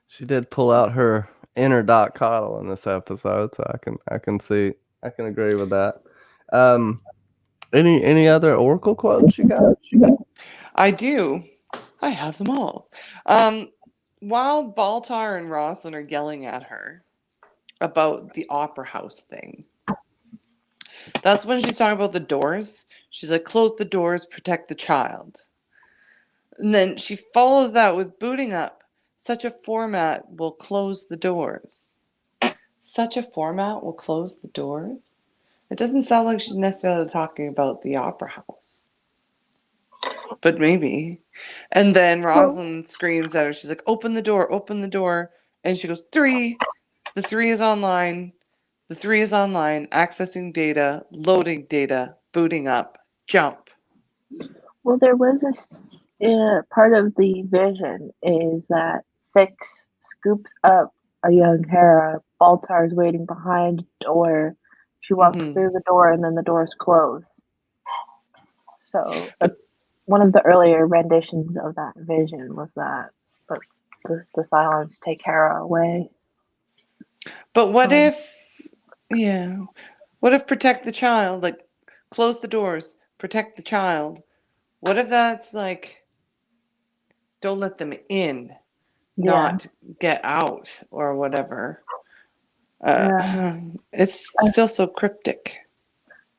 she did pull out her inner Doc Coddle in this episode, so I can agree with that. Um, any other Oracle quotes you got? I do. I have them all. While Baltar and Rosalind are yelling at her about the opera house thing, that's when she's talking about the doors. She's like, close the doors, protect the child. And then she follows that with booting up. Such a format will close the doors. Such a format will close the doors? It doesn't sound like she's necessarily talking about the opera house. But maybe. And then Rosalind screams at her. She's like, open the door, open the door. And she goes, 3. The 3 is online. The 3 is online. Accessing data, loading data, booting up, jump. Well, there was this part of the vision is that 6 scoops up a young Hera. Baltar's waiting behind the door. She walks through the door, and then the doors close. So one of the earlier renditions of that vision was that the Cylons take Hera away. But what if, what if protect the child, like close the doors, protect the child? What if that's like, don't let them in, not get out or whatever? It's still so cryptic.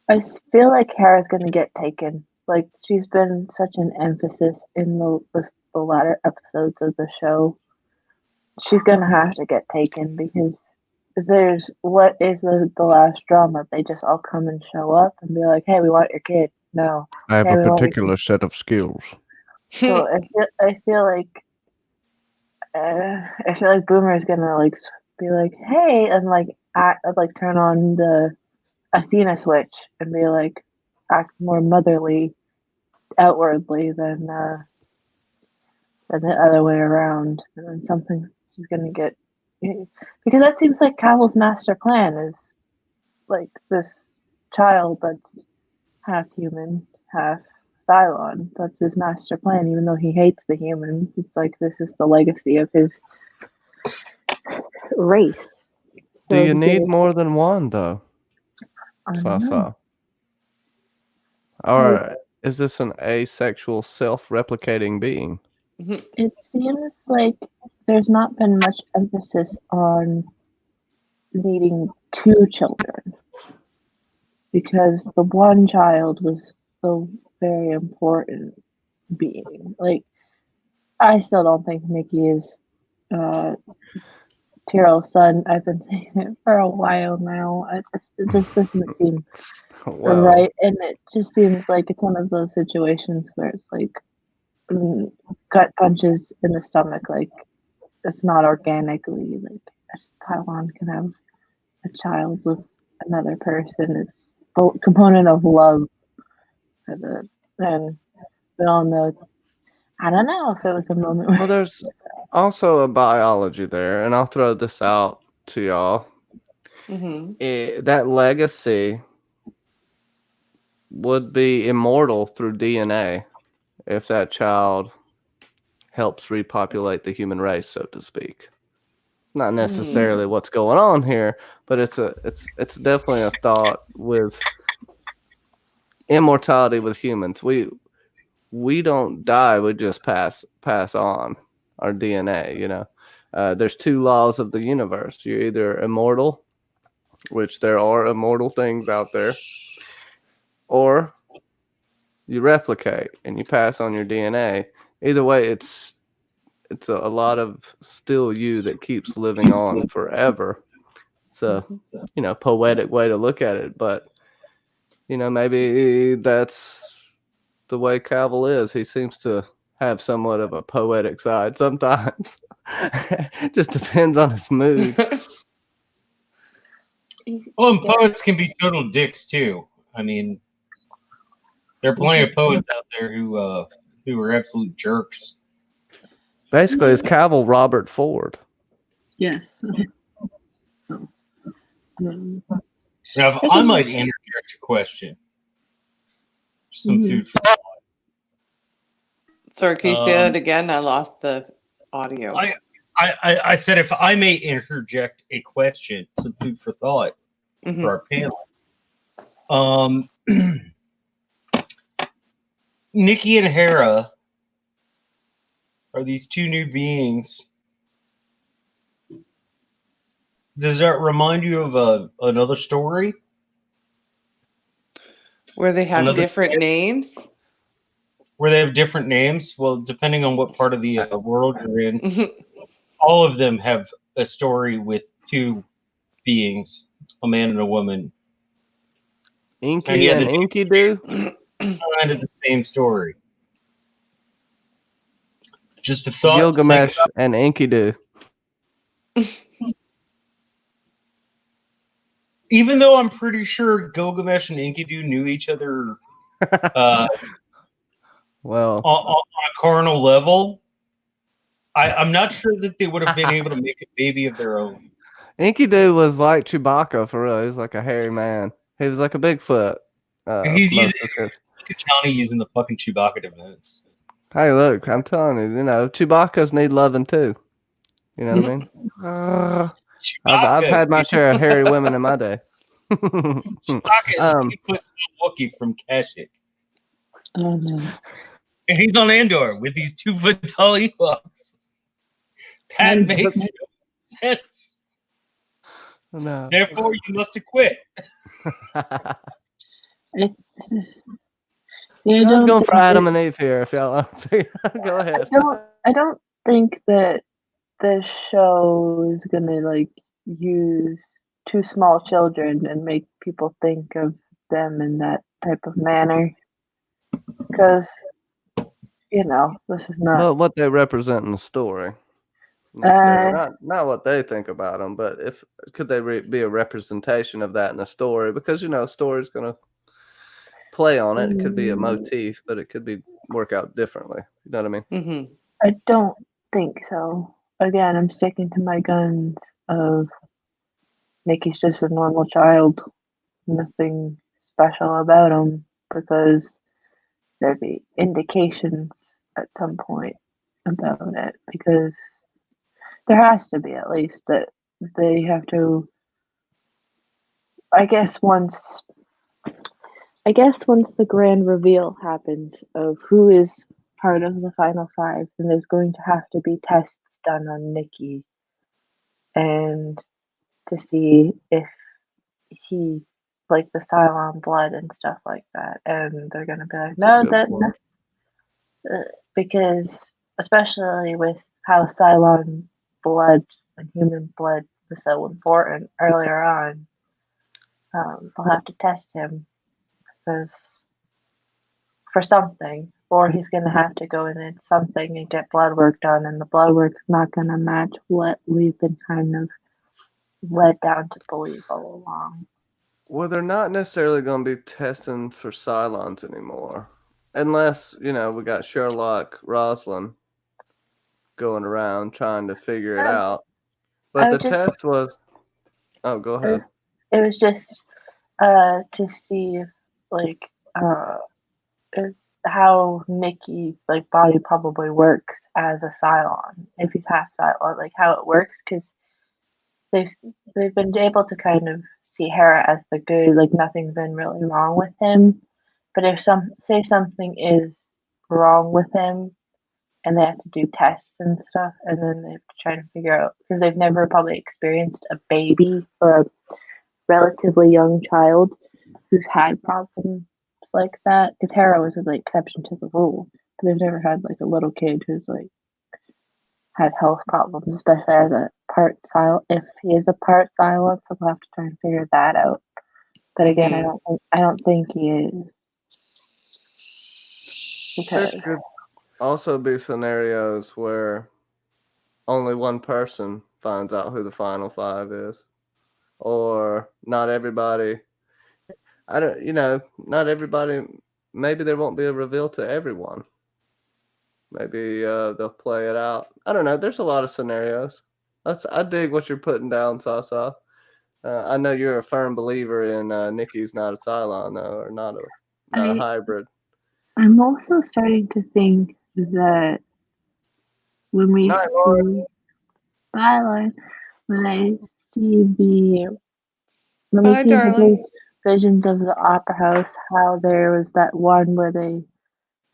I feel like Hera's gonna get taken. Like she's been such an emphasis in the latter episodes of the show. She's gonna have to get taken because there's what is the last drama? They just all come and show up and be like, "Hey, we want your kid." No, I have hey, a we want your particular set of skills. So I feel like Boomer is gonna like be like, "Hey," and like turn on the Athena switch and be like act more motherly outwardly than the other way around, and then something she's gonna get because that seems like Cavill's master plan is like this child that's half human, half Cylon. That's his master plan, even though he hates the humans. It's like this is the legacy of his race. Do you need more than one, though? I don't know. Or is this an asexual, self-replicating being? It seems like there's not been much emphasis on needing two children because the one child was so very important being. Like, I still don't think Nikki is Tyrell's son. I've been saying it for a while now. It just doesn't seem right, and it just seems like it's one of those situations where it's like gut punches in the stomach. Like it's not organically like Taiwan can have a child with another person. It's the component of love, and we all know. I don't know if it was a moment. Well, there's also a biology there, and I'll throw this out to y'all. That legacy would be immortal through DNA if that child helps repopulate the human race, so to speak. Not necessarily what's going on here, but it's definitely a thought with immortality with humans. We don't die, we just pass on our DNA, you know. There's two laws of the universe. You're either immortal, which there are immortal things out there, or you replicate and you pass on your DNA. Either way, it's a lot of still you that keeps living on forever. It's a, poetic way to look at it, but, maybe that's the way Cavill is. He seems to have somewhat of a poetic side sometimes. Just depends on his mood. Well, and poets can be total dicks too. I mean, there are plenty of poets out there who are absolute jerks. Basically, it's Cavill Robert Ford. Yes. Now, if I might interject a question, some food for thought. Sorry, can you say that again? I lost the audio. I said if I may interject a question, some food for thought for our panel. Nikki and Hera are these two new beings. Does that remind you of another story? Where they have different names? Where they have different names? Well, depending on what part of the world you're in, all of them have a story with two beings, a man and a woman. Inky and Enkidu? Kind of the same story. Just a thought. Gilgamesh and Enkidu. Even though I'm pretty sure Gilgamesh and Enkidu knew each other well, on a carnal level, I'm not sure that they would have been able to make a baby of their own. Enkidu was like Chewbacca for real. He was like a hairy man. He was like a Bigfoot. He's Most using of the look at Johnny using the fucking Chewbacca defense. Hey, look, I'm telling you, Chewbaccas need loving too. You know what I mean? I've Chewbacca, had my share of hairy women in my day. Chewbacca is a um, 8 foot tall Wookiee from Kashyyyk. Oh no. And he's on Andor with these 2 foot tall Ewoks. That And makes no sense. no. Therefore, you must acquit. I, I I was don't going for think Adam and Eve here. If y'all go ahead. I don't think that the show is gonna like use two small children and make people think of them in that type of manner. Because this is not. But what they represent in the story, necessarily, Uh, not what they think about them, but if could they be a representation of that in the story? Because story's gonna play on it. It could be a motif, but it could be work out differently. You know what I mean? Mm-hmm. I don't think so. Again, I'm sticking to my guns of Nikki's just a normal child. Nothing special about him because there'd be indications at some point about it because there has to be at least that they have to. I guess once the grand reveal happens of who is part of the final five, then there's going to have to be tests done on Nikki and to see if he's like the Cylon blood and stuff like that. And they're gonna be like, That's a no, good point. because especially with how Cylon blood and human blood was so important earlier on, they'll have to test him because for something, or he's gonna have to go in and something and get blood work done, and the blood work's not gonna match what we've been kind of led down to believe all along. Well, they're not necessarily going to be testing for Cylons anymore, unless we got Sherlock Roslin going around trying to figure it out. But I the would just, test was. Oh, go ahead. it was just to see like if- how Nikki's like body probably works as a Cylon, if he's half Cylon, like how it works, because they've they've been able to kind of see Hera as the good, like nothing's been really wrong with him. But if something is wrong with him and they have to do tests and stuff, and then they have to try to figure out because they've never probably experienced a baby or a relatively young child who's had problems like that. Because Hera was the exception to the rule, but they've never had like a little kid who's like had health problems, especially as a part silent. If he is a part silent, so we'll have to try and figure that out. But again, I don't think he is There because could also be scenarios where only one person finds out who the final five is, or not everybody. I don't, not everybody. Maybe there won't be a reveal to everyone. Maybe they'll play it out. I don't know. There's a lot of scenarios. I dig what you're putting down, Sasa. I know you're a firm believer in Nikki's not a Cylon though, or not a hybrid. I'm also starting to think that when we Night, Lord. see Byline, when I see the when we Bye, see darling. the visions of the opera house, how there was that one where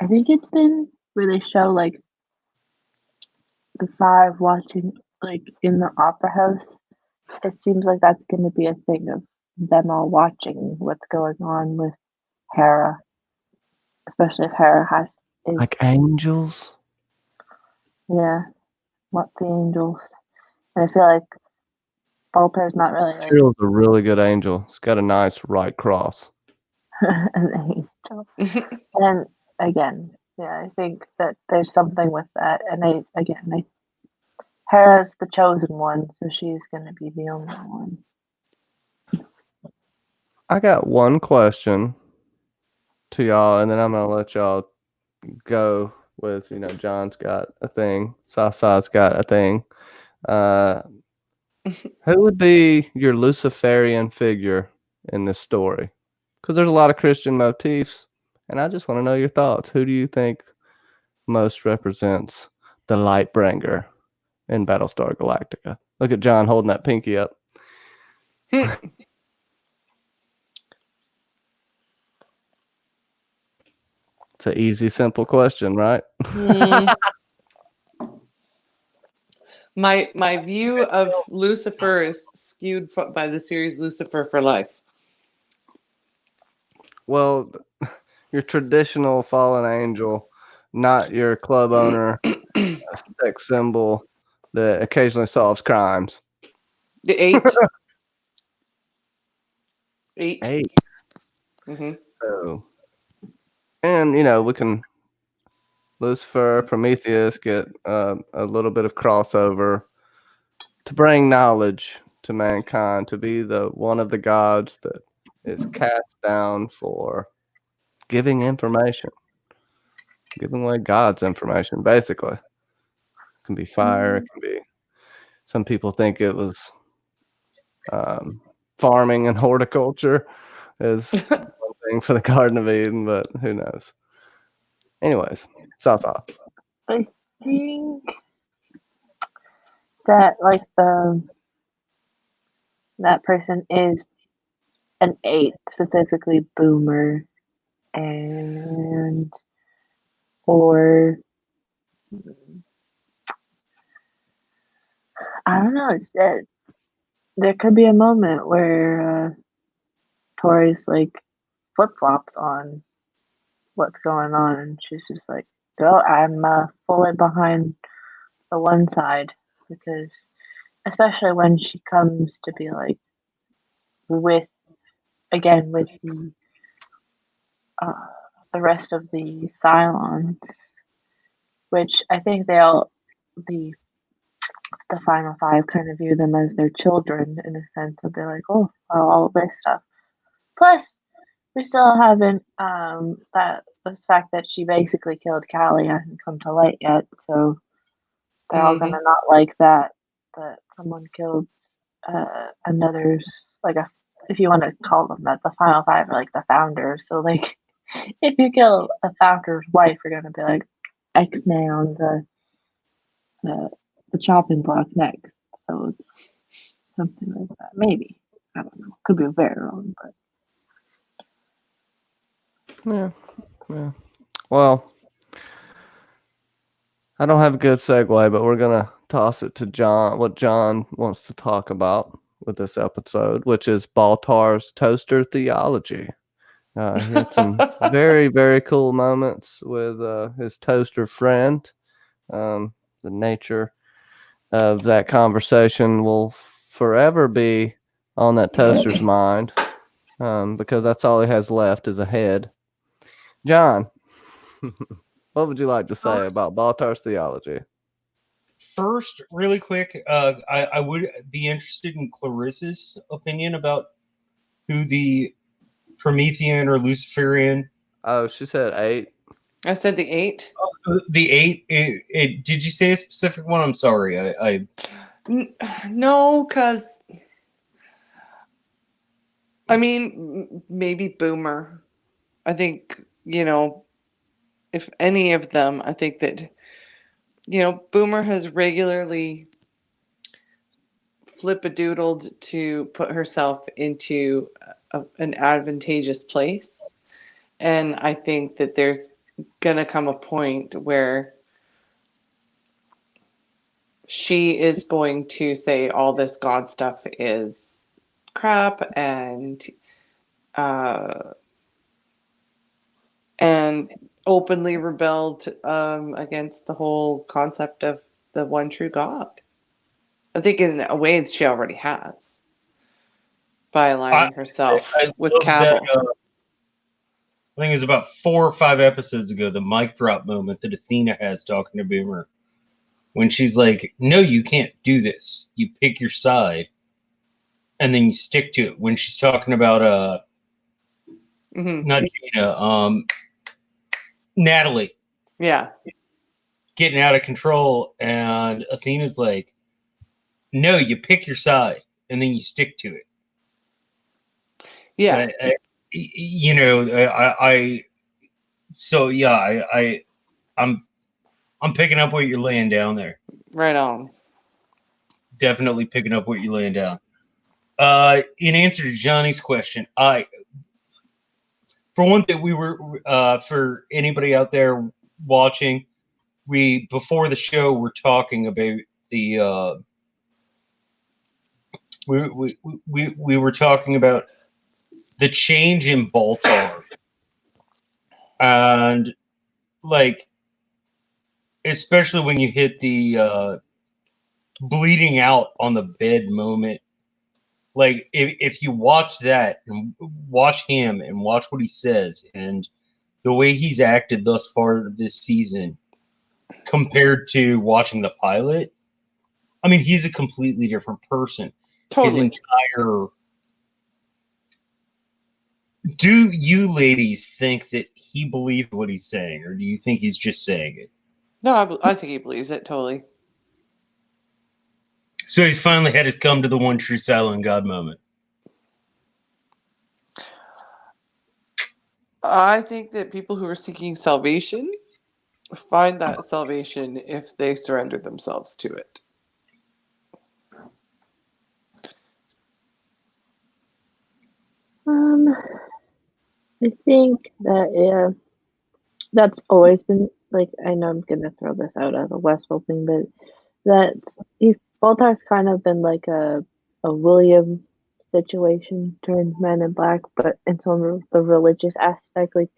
I think it's been where they show like the five watching like in the opera house. It seems like that's going to be a thing of them all watching what's going on with Hera, especially if Hera is Like angels. yeah, what the angels. And I feel like Voltaire's not really like Cheryl's a really good angel. It's got a nice right cross. an angel. And again, yeah, I think that there's something with that. And Hera's the chosen one, so she's going to be the only one. I got one question to y'all, and then I'm gonna let y'all go with, John's got a thing, Sasa's got a thing. Who would be your Luciferian figure in this story? Because there's a lot of Christian motifs, and I just want to know your thoughts. Who do you think most represents the Lightbringer in Battlestar Galactica? Look at John holding that pinky up. It's an easy, simple question, right? My view of Lucifer is skewed by the series Lucifer for Life. Well, your traditional fallen angel, not your club owner, sex symbol that occasionally solves crimes. The 8. 8. 8. Mm-hmm. So, and we can Lucifer, Prometheus get a little bit of crossover to bring knowledge to mankind, to be the one of the gods that is cast down for giving information, giving away God's information, basically. It can be fire, it can be. Some people think it was farming and horticulture is one thing for the Garden of Eden, but who knows? Anyways, Sasa. I think that like that person is an 8, specifically Boomer, or I don't know. It's that there could be a moment where Tori's like flip flops on what's going on, and she's just like, "Oh, I'm fully behind the one side," because especially when she comes to be like with the rest of the Cylons, which I think the final 5 kind of view them as their children in a sense. Of they're like, oh, well, all this stuff. Plus, we still haven't this fact that she basically killed Callie hasn't come to light yet, so they're all gonna not like that someone killed another's, like, if you want to call them that, the final 5 are like the founders. So like, if you kill a founder's wife, you're gonna be like X-nay on the chopping block next. So it's something like that. Maybe. I don't know. Could be very wrong, but Yeah. Well, I don't have a good segue, but we're gonna toss it to John. What John wants to talk about with this episode, which is Baltar's toaster theology. He had some very, very cool moments with his toaster friend. The nature of that conversation will forever be on that toaster's mind, because that's all he has left is a head. John, what would you like to say about Baltar's theology? First, really quick, I would be interested in Clarissa's opinion about who the Promethean or Luciferian. Oh, she said 8. I said the 8. The 8. Did you say a specific one? I'm sorry. No, because I mean, maybe Boomer. I think, if any of them, I think that, Boomer has regularly flip-a-doodled to put herself into an advantageous place. And I think that there's going to come a point where she is going to say all this God stuff is crap and openly rebelled against the whole concept of the one true God. I think in a way she already has by aligning herself with Cabal. I think it was about 4 or 5 episodes ago, the mic drop moment that Athena has talking to Boomer. When she's like, no, you can't do this. You pick your side. And then you stick to it. When she's talking about not Gina, Natalie. Yeah. getting out of control, and Athena's like, no, you pick your side and then you stick to it. Yeah. You know, so yeah, I'm picking up what you're laying down there. Right on. Definitely picking up what you're laying down. In answer to Johnny's question, for one thing, we were for anybody out there watching, we before the show we're talking about the we were talking about the change in Baltar, and like especially when you hit the bleeding out on the bed moment. Like if you watch that and watch him and watch what he says and the way he's acted thus far this season compared to watching the pilot, I mean, he's a completely different person. Totally. His entire. Do you ladies think that he believed what he's saying, or do you think he's just saying it? No, I think he believes it totally. So he's finally had his come to the one true silent God moment. I think that people who are seeking salvation find that salvation if they surrender themselves to it. I think that that's always been like, I know I'm gonna throw this out as a Westworld thing, but that Baltar's kind of been like a William situation turned Men in Black, but in some of the religious aspect, like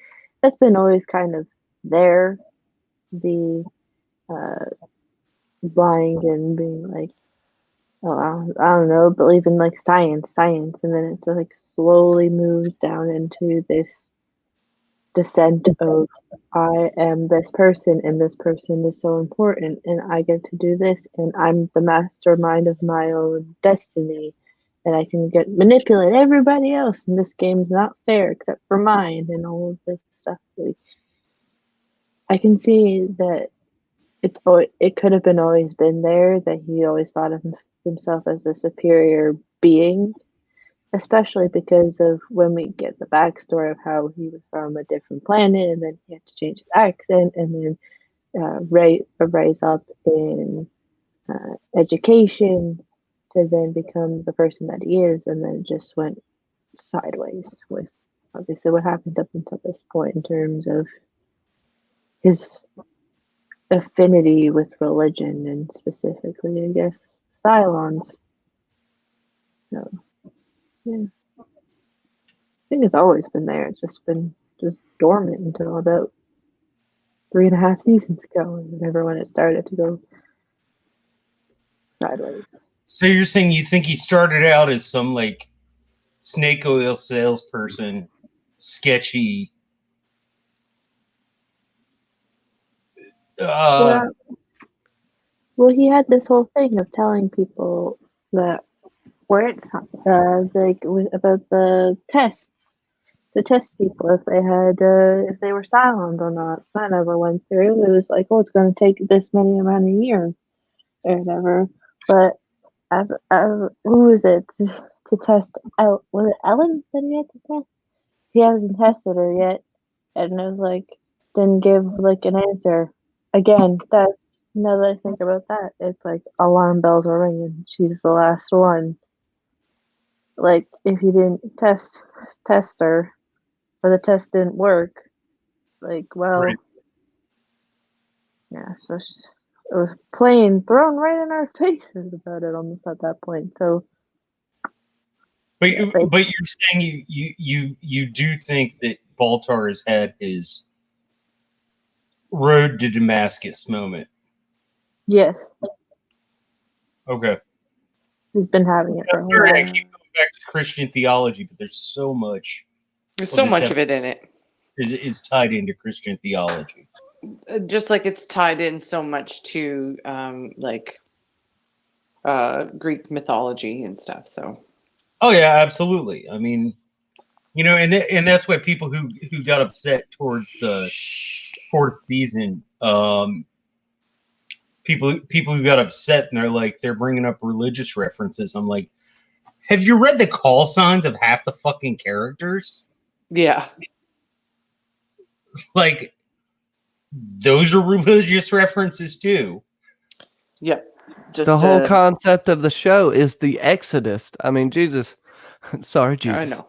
that's been always kind of there. The uh, lying and being like, oh, I don't know, believe in like science, and then it's just like slowly moves down into this descent of I am this person and this person is so important and I get to do this and I'm the mastermind of my own destiny and I can get manipulate everybody else and this game's not fair except for mine and all of this stuff. Like, I can see that it could have been always been there that he always thought of himself as a superior being, especially because of when we get the backstory of how he was from a different planet and then he had to change his accent and then rise up in education to then become the person that he is, and then just went sideways with obviously what happens up until this point in terms of his affinity with religion and specifically, I guess, Cylons. So, yeah. I think it's always been there. It's just been just dormant until about 3.5 seasons ago, whenever when it started to go sideways. So you're saying you think he started out as some like snake oil salesperson, sketchy. Well, he had this whole thing of telling people that where it's like about the tests to test people if they had if they were silent or not. That never went through. It was like, oh, it's going to take this many amount of years or whatever. But as who was it to test? Was it Ellen that he had to test? He hasn't tested her yet, and it was like didn't give like an answer. Again, that now that I think about that, it's like alarm bells are ringing. She's the last one. Like if you didn't test her, or the test didn't work, like well, Right. yeah. So it was plain thrown right in our faces about it almost at that point. So. But you're saying you do think that Baltar has had his road to Damascus moment. Yes. Okay. He's been having it for a Sorry, I while. keep going back to Christian theology, but there's so much. There's so much of it in it. Is tied into Christian theology. Just like it's tied in so much to Greek mythology and stuff. So. Oh yeah, absolutely. I mean, you know, and that's why people who got upset towards the fourth season people who got upset and they're bringing up religious references. I'm like, have you read the call signs of half the fucking characters? Yeah. Like, those are religious references too. Yep. Just The whole concept of the show is the Exodus. I mean, Jesus. Sorry, Jesus. I know.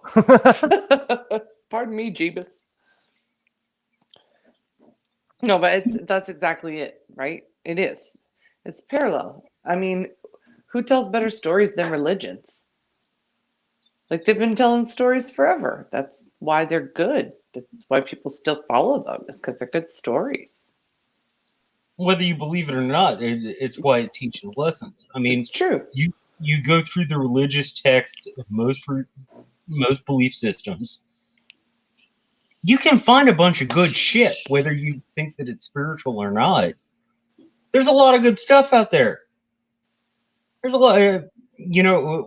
Pardon me, Jeebus. No, but that's exactly it, right? It is. It's parallel. I mean, who tells better stories than religions? Like, they've been telling stories forever. That's why they're good. That's why people still follow them. It's because they're good stories. Whether you believe it or not, it's why it teaches lessons. I mean, It's true. you go through the religious texts of most belief systems, you can find a bunch of good shit, whether you think that it's spiritual or not. There's a lot of good stuff out there. There's a lot of,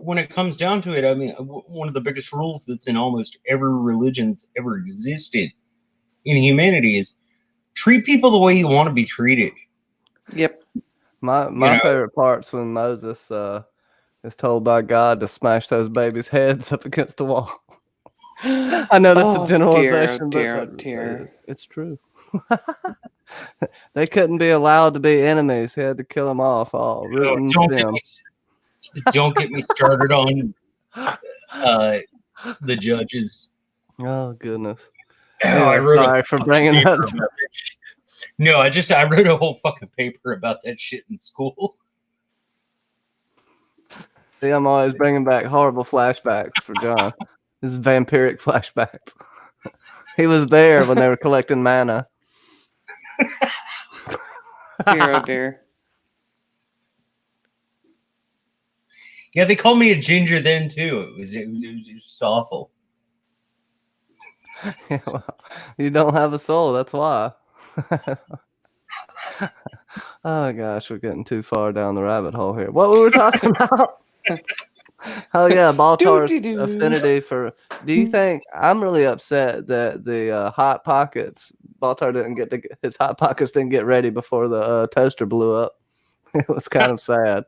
when it comes down to it, I mean, one of the biggest rules that's in almost every religion that's ever existed in humanity is treat people the way you want to be treated. Yep. My favorite part's when Moses is told by God to smash those babies' heads up against the wall. I know that's a generalization, but it's true. They couldn't be allowed to be enemies. He had to kill them off all, root and stem. Don't get me started on the judges. Oh, goodness. I wrote sorry for bringing that. No, I wrote a whole fucking paper about that shit in school. See, I'm always bringing back horrible flashbacks for John. This is vampiric flashbacks. He was there when they were collecting mana. Dear, oh dear. Yeah, they called me a ginger then too. It was just awful. Yeah, well, you don't have a soul, that's why. Oh gosh, we're getting too far down the rabbit hole here. What were we talking about? Oh yeah, Baltar's affinity for. Do you think I'm really upset that the hot pockets Baltar his hot pockets didn't get ready before the toaster blew up? It was kind of sad.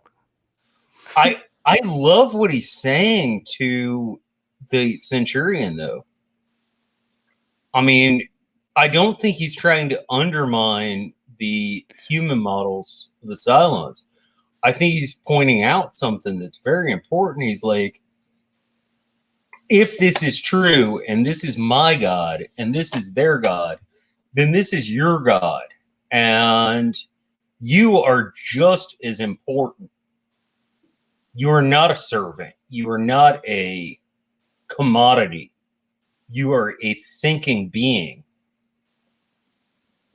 I love what he's saying to the Centurion though. I mean, I don't think he's trying to undermine the human models of the Cylons. I think he's pointing out something that's very important. He's like, if this is true, and this is my God, and this is their God, then this is your God. And you are just as important. You are not a servant. You are not a commodity. You are a thinking being.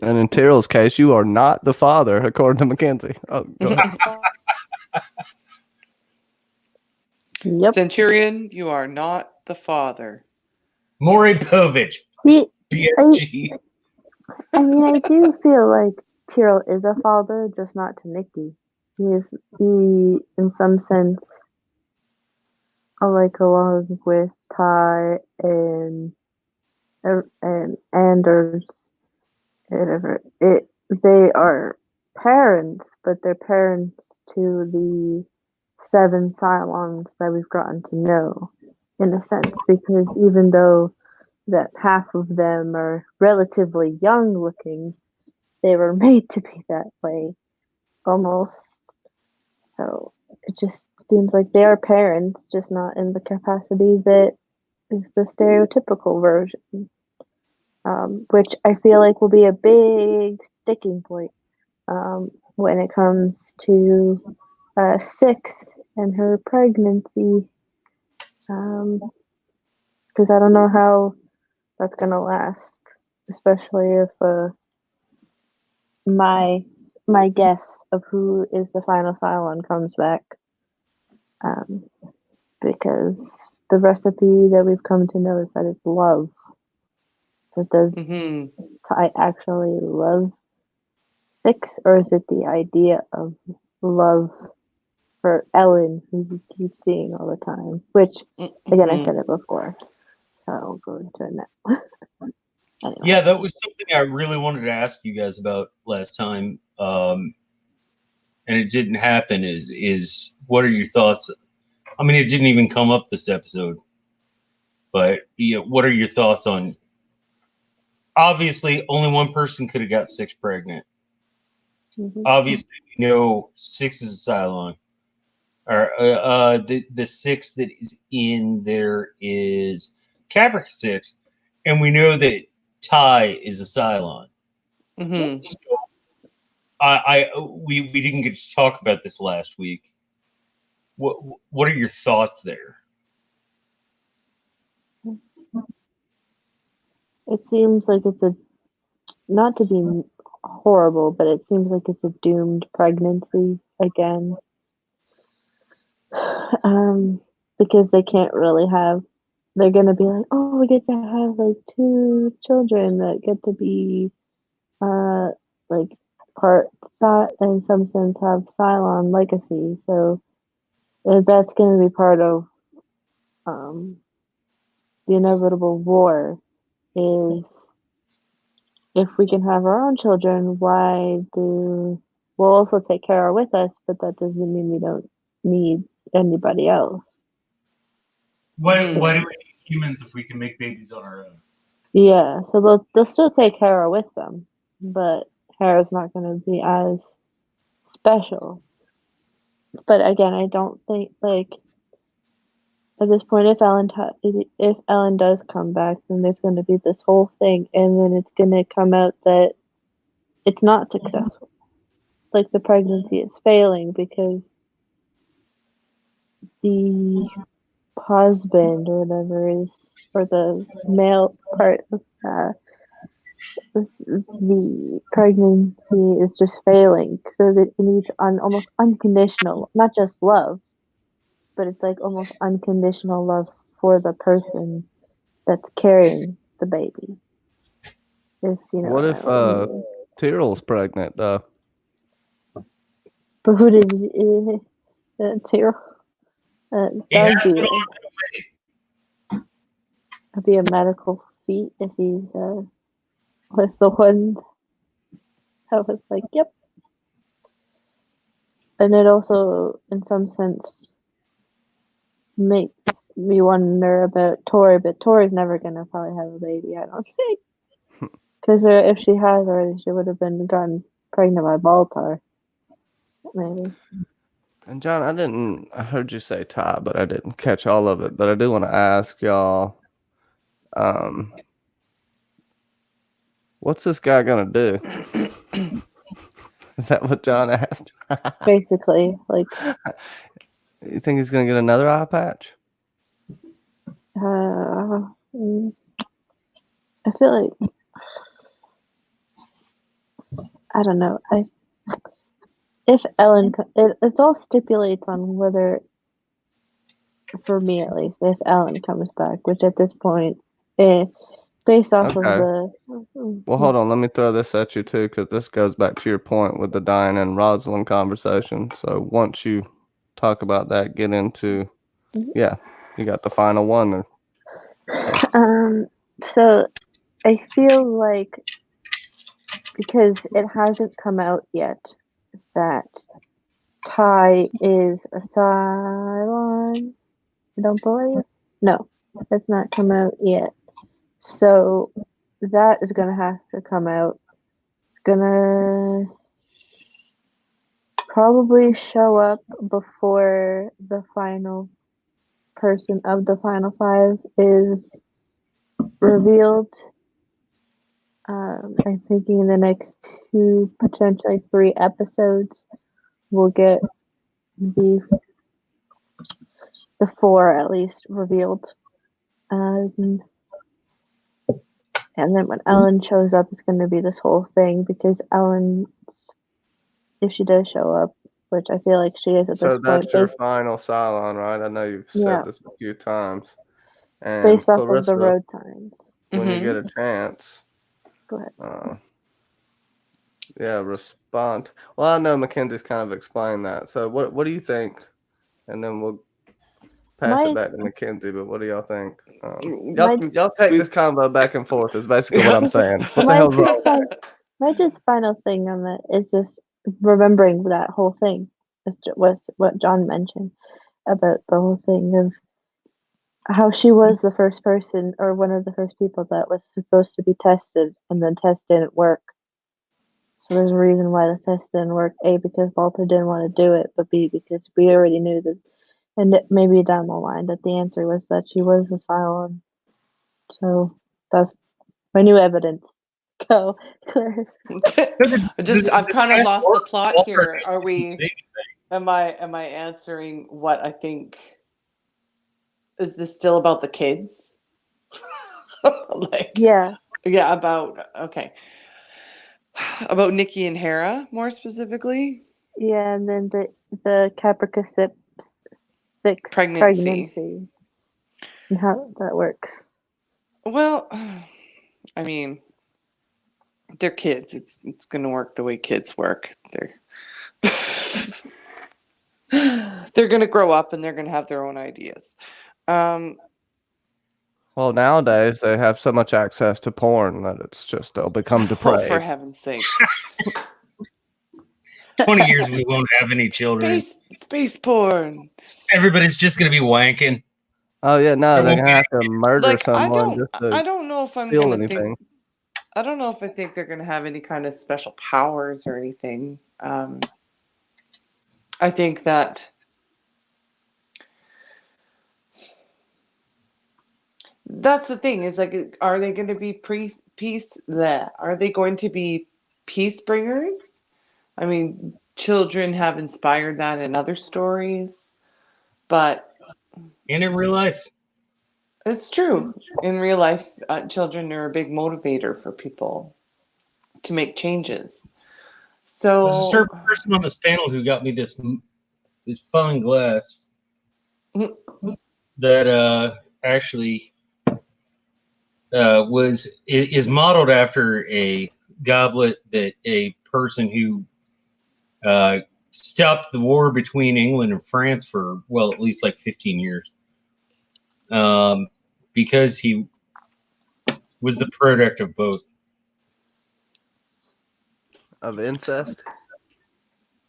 And in Tyrrell's case, you are not the father, according to Mackenzie. Oh, go ahead. Yep. Centurion, you are not the father. Maury Povich, BSG. I mean, I do feel like Tyrell is a father, just not to Nikki. He, in some sense, like along with Ty and Anders, whatever. They are parents, but they're parents to the 7 Cylons that we've gotten to know, in a sense, because even though that half of them are relatively young looking, they were made to be that way, almost. So it just seems like they are parents, just not in the capacity that is the stereotypical version. Which I feel like will be a big sticking point when it comes to 6 and her pregnancy. Because I don't know how that's going to last, especially if my guess of who is the final Cylon comes back. Because the recipe that we've come to know is that it's love. So does Ty actually love 6, or is it the idea of love for Ellen, who you keep seeing all the time? Which, again, I said it before, so I'll go into it now. Anyway. Yeah, that was something I really wanted to ask you guys about last time. and it didn't happen is what are your thoughts? I mean, it didn't even come up this episode, but what are your thoughts on? Obviously, only one person could have got 6 pregnant. Mhm. Obviously, we know 6 is a Cylon. Or the 6 that is in there is Capric 6, and we know that Ty is a Cylon. Mhm. So we didn't get to talk about this last week. What are your thoughts there? It seems like it's a, not to be horrible, but it seems like it's a doomed pregnancy again. Because they can't really have, they're gonna be like, oh, we get to have like 2 children that get to be like part that in some sense have Cylon legacy. So that's gonna be part of um the inevitable war is if we can have our own children, why do we'll also take care of with us, but that doesn't mean we don't need anybody else. Why do we need humans if we can make babies on our own? Yeah, so they'll still take Hera with them, but Hera's not going to be as special. But again, I don't think like at this point, if Ellen does come back, then there's going to be this whole thing, and then it's going to come out that it's not successful. Like the pregnancy is failing because the husband or whatever is, or the male part of the pregnancy is just failing. So that it needs almost unconditional, not just love, but it's like almost unconditional love for the person that's carrying the baby. If you know What if what I mean. Tyrell's pregnant though? But who did Tyrell? He That has would be been on the way. that'd be a medical feat if he's was the one that was like, yep. And it also, in some sense, makes me wonder about Tori, but Tori's never gonna probably have a baby, I don't think. Because if she has already, she would have been gotten pregnant by Baltar. Maybe. And John, I heard you say Ty, but I didn't catch all of it. But I do want to ask y'all, what's this guy gonna do? Is that what John asked? Basically, like, You think he's gonna get another eye patch? mm, I feel like, I don't know. If Ellen, it all stipulates on whether, for me at least, if Ellen comes back, which at this point, based off of Okay. the. Well, hold on. Let me throw this at you too, because this goes back to your point with the Diane and Rosalind conversation. So once you talk about that, get into, yeah, you got the final one. So I feel like because it hasn't come out yet that Ty is a Cylon. I don't believe. No, it's not come out yet. So that is gonna have to come out. It's gonna probably show up before the final person of the final 5 is revealed. I'm thinking in the next 2, potentially 3 episodes, we'll get the 4 at least revealed. And then when Ellen shows up, it's going to be this whole thing because Ellen, if she does show up, which I feel like she is at So this point, that's your final Cylon, right? I know you've Yeah. said this a few times. And based off of the Clarissa, road signs. when you get Mhm. a chance, Go ahead. respond. Well, I know Mackenzie's kind of explained that. So what do you think? And then we'll pass it back to Mackenzie. But what do y'all think? Y'all take this combo back and forth. Is basically what I'm saying. What the hell's wrong? My just final thing on that is just remembering that whole thing. Was what John mentioned about the whole thing of how she was the first person or one of the first people that was supposed to be tested, and then test didn't work. So there's a reason why the test didn't work. A, because Walter didn't want to do it, but B, because we already knew that, and maybe down the line, that the answer was that she was a Cylon. So that's my new evidence. Go, Claire. I've kind of test lost the worked. plot Walter here. just Are didn't we? say anything. Am I answering what I think? Is this still about the kids? Like, Yeah, yeah, about about Nikki and Hera more specifically. yeah, and then the Caprica 6 Pregnancy. pregnancy and how that works. Well, I mean, they're kids. It's gonna work the way kids work. They're gonna grow up and they're gonna have their own ideas. Um, Well, nowadays they have so much access to porn that it's just they'll become oh, for depraved. heaven's sake. 20 years we won't have any children. Space porn. Everybody's just going to be wanking. Oh yeah, no, There they're won't gonna be have to murder Like someone just I to don't know if I'm feel gonna anything. think I don't know if I think they're gonna have any kind of special powers or anything. I think that that's the thing is like, are they going to be are they going to be peace bringers? I mean, children have inspired that in other stories, but And in real life. it's true. In real life, children are a big motivator for people to make changes. There's a So, certain person on this panel who got me this fine glass that actually is modeled after a goblet that a person who stopped the war between England and France for, well, at least like 15 years, because he was the product of both. Of incest.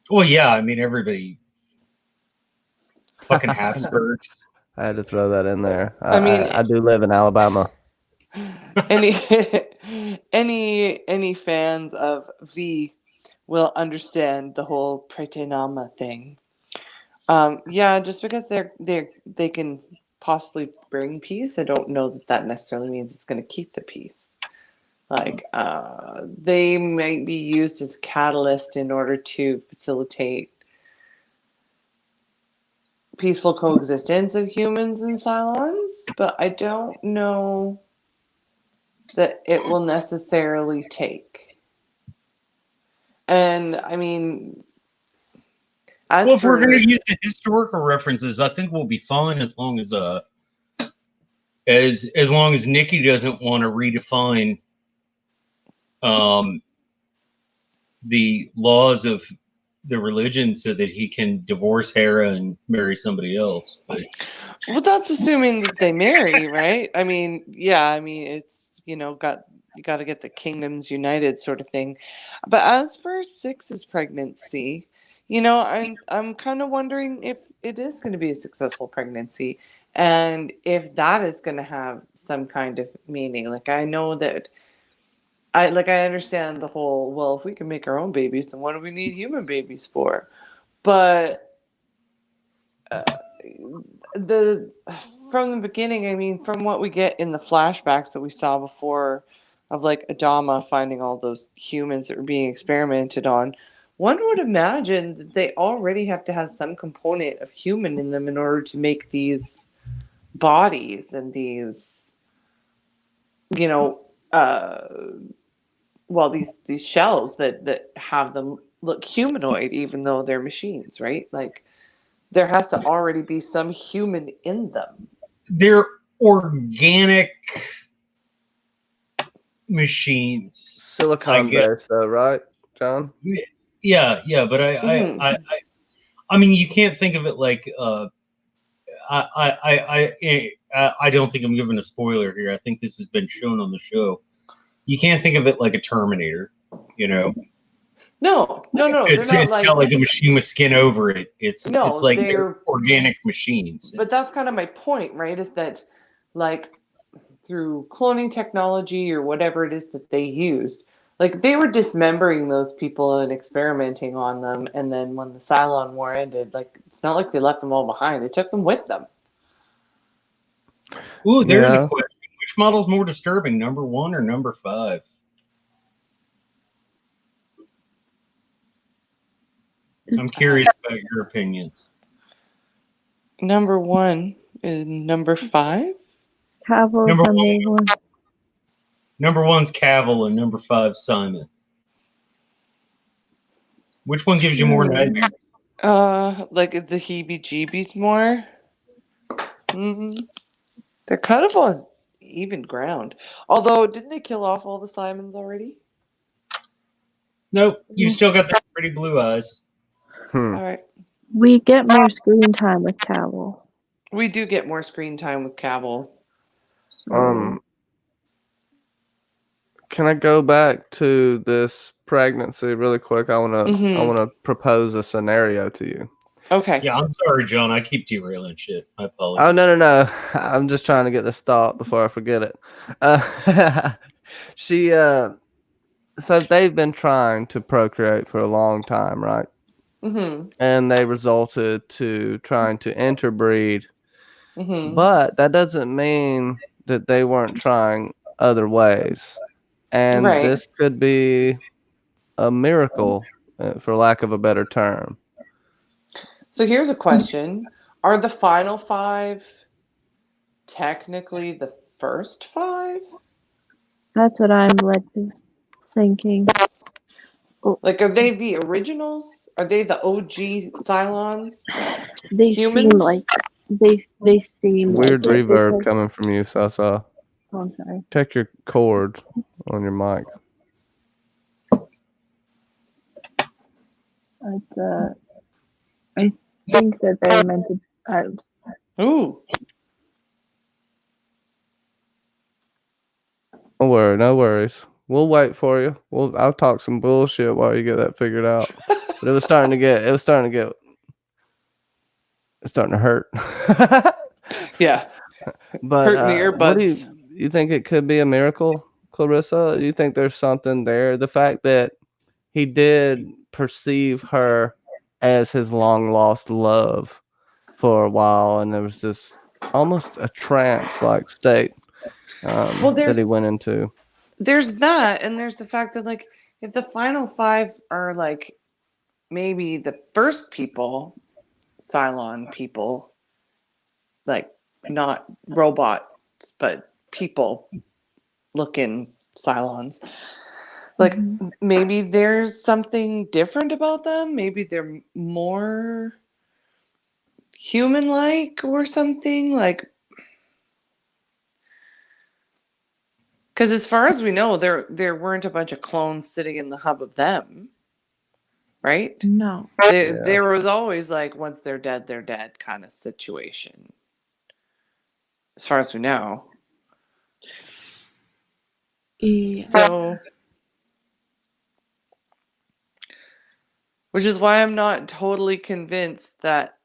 Well, yeah, I mean, everybody fucking Habsburgs. I had to throw that in there. I mean, I do live in Alabama. any any fans of V will understand the whole Pratenama thing. Yeah, just because they can possibly bring peace, I don't know that that necessarily means it's going to keep the peace. Like, they might be used as a catalyst in order to facilitate peaceful coexistence of humans and Cylons, but I don't know that it will necessarily take. And I mean, as Well, if we're for going to use the historical references, I think we'll be fine as long as Nikki doesn't want to redefine the laws of the religion so that he can divorce Hera and marry somebody else. But well, that's assuming that they marry, right? I mean, yeah, I mean it's you got to get the kingdoms united sort of thing. But as for Six's pregnancy, I'm kind of wondering if it is going to be a successful pregnancy and if that is going to have some kind of meaning. Like I know that I understand the whole, well, if we can make our own babies, then what do we need human babies for? But the from the beginning, I mean, from what we get in the flashbacks that we saw before of like Adama finding all those humans that were being experimented on, one would imagine that they already have to have some component of human in them in order to make these bodies and these, you know, these shells that have them look humanoid, even though they're machines, right? Like there has to already be some human in them. they're organic machines. Silicon based, though, right, John? Yeah, but I mean, you can't think of it like I don't think I'm giving a spoiler here. I think this has been shown on the show. You can't think of it like a Terminator, No. They're not It's like got like a machine with skin over it. It's No, like they're organic machines. but that's kind of my point, right? Is that like through cloning technology or whatever it is that they used, like they were dismembering those people and experimenting on them, and then when the Cylon War ended, like it's not like they left them all behind; they took them with them. Ooh, there's a Yeah. question. Which model's more disturbing, number 1 or number 5? I'm curious about your opinions. Number 1 is number 5. Cavill Number number one. one. Number 1's Cavill and number 5's Simon. Which one gives you more nightmares? Like the heebie-jeebies more. They're kind of on even ground. Although, didn't they kill off all the Simons already? Nope, you still got the pretty blue eyes. All right. We get more screen time with Cavill. We do get more screen time with Cavill. So Can I go back to this pregnancy really quick? I want to propose a scenario to you. Okay. Yeah, I'm sorry, John. I keep derailing shit. I apologize. Oh no! I'm just trying to get this thought before I forget it. So they've been trying to procreate for a long time, right? And they resulted to trying to interbreed, but that doesn't mean that they weren't trying other ways. And Right. this could be a miracle, for lack of a better term. So here's a question. Are the final 5 technically the first 5? that's what I'm led to thinking. Like, are they the originals? Are they the OG Cylons? They Humans? seem like they seem Weird like it reverb because- coming from you, Sasa. Oh, I'm sorry. Check your cord on your mic. It's, I think that they're meant to. Ooh. No worries. We'll wait for you. I'll talk some bullshit while you get that figured out. But it's starting to hurt. Yeah. But Hurting the what do earbuds. you think it could be a miracle, Clarissa? Do you think there's something there? The fact that he did perceive her as his long lost love for a while, and there was this almost a trance-like state that he went into. There's that, and there's the fact that, like, if the final 5 are like maybe the first people, Cylon people, like not robots but people looking Cylons, like maybe there's something different about them. Maybe they're more human-like or something, like, because as far as we know, there weren't a bunch of clones sitting in the hub of them, right? No. There was always like, once they're dead kind of situation, as far as we know. Yeah. So, which is why I'm not totally convinced that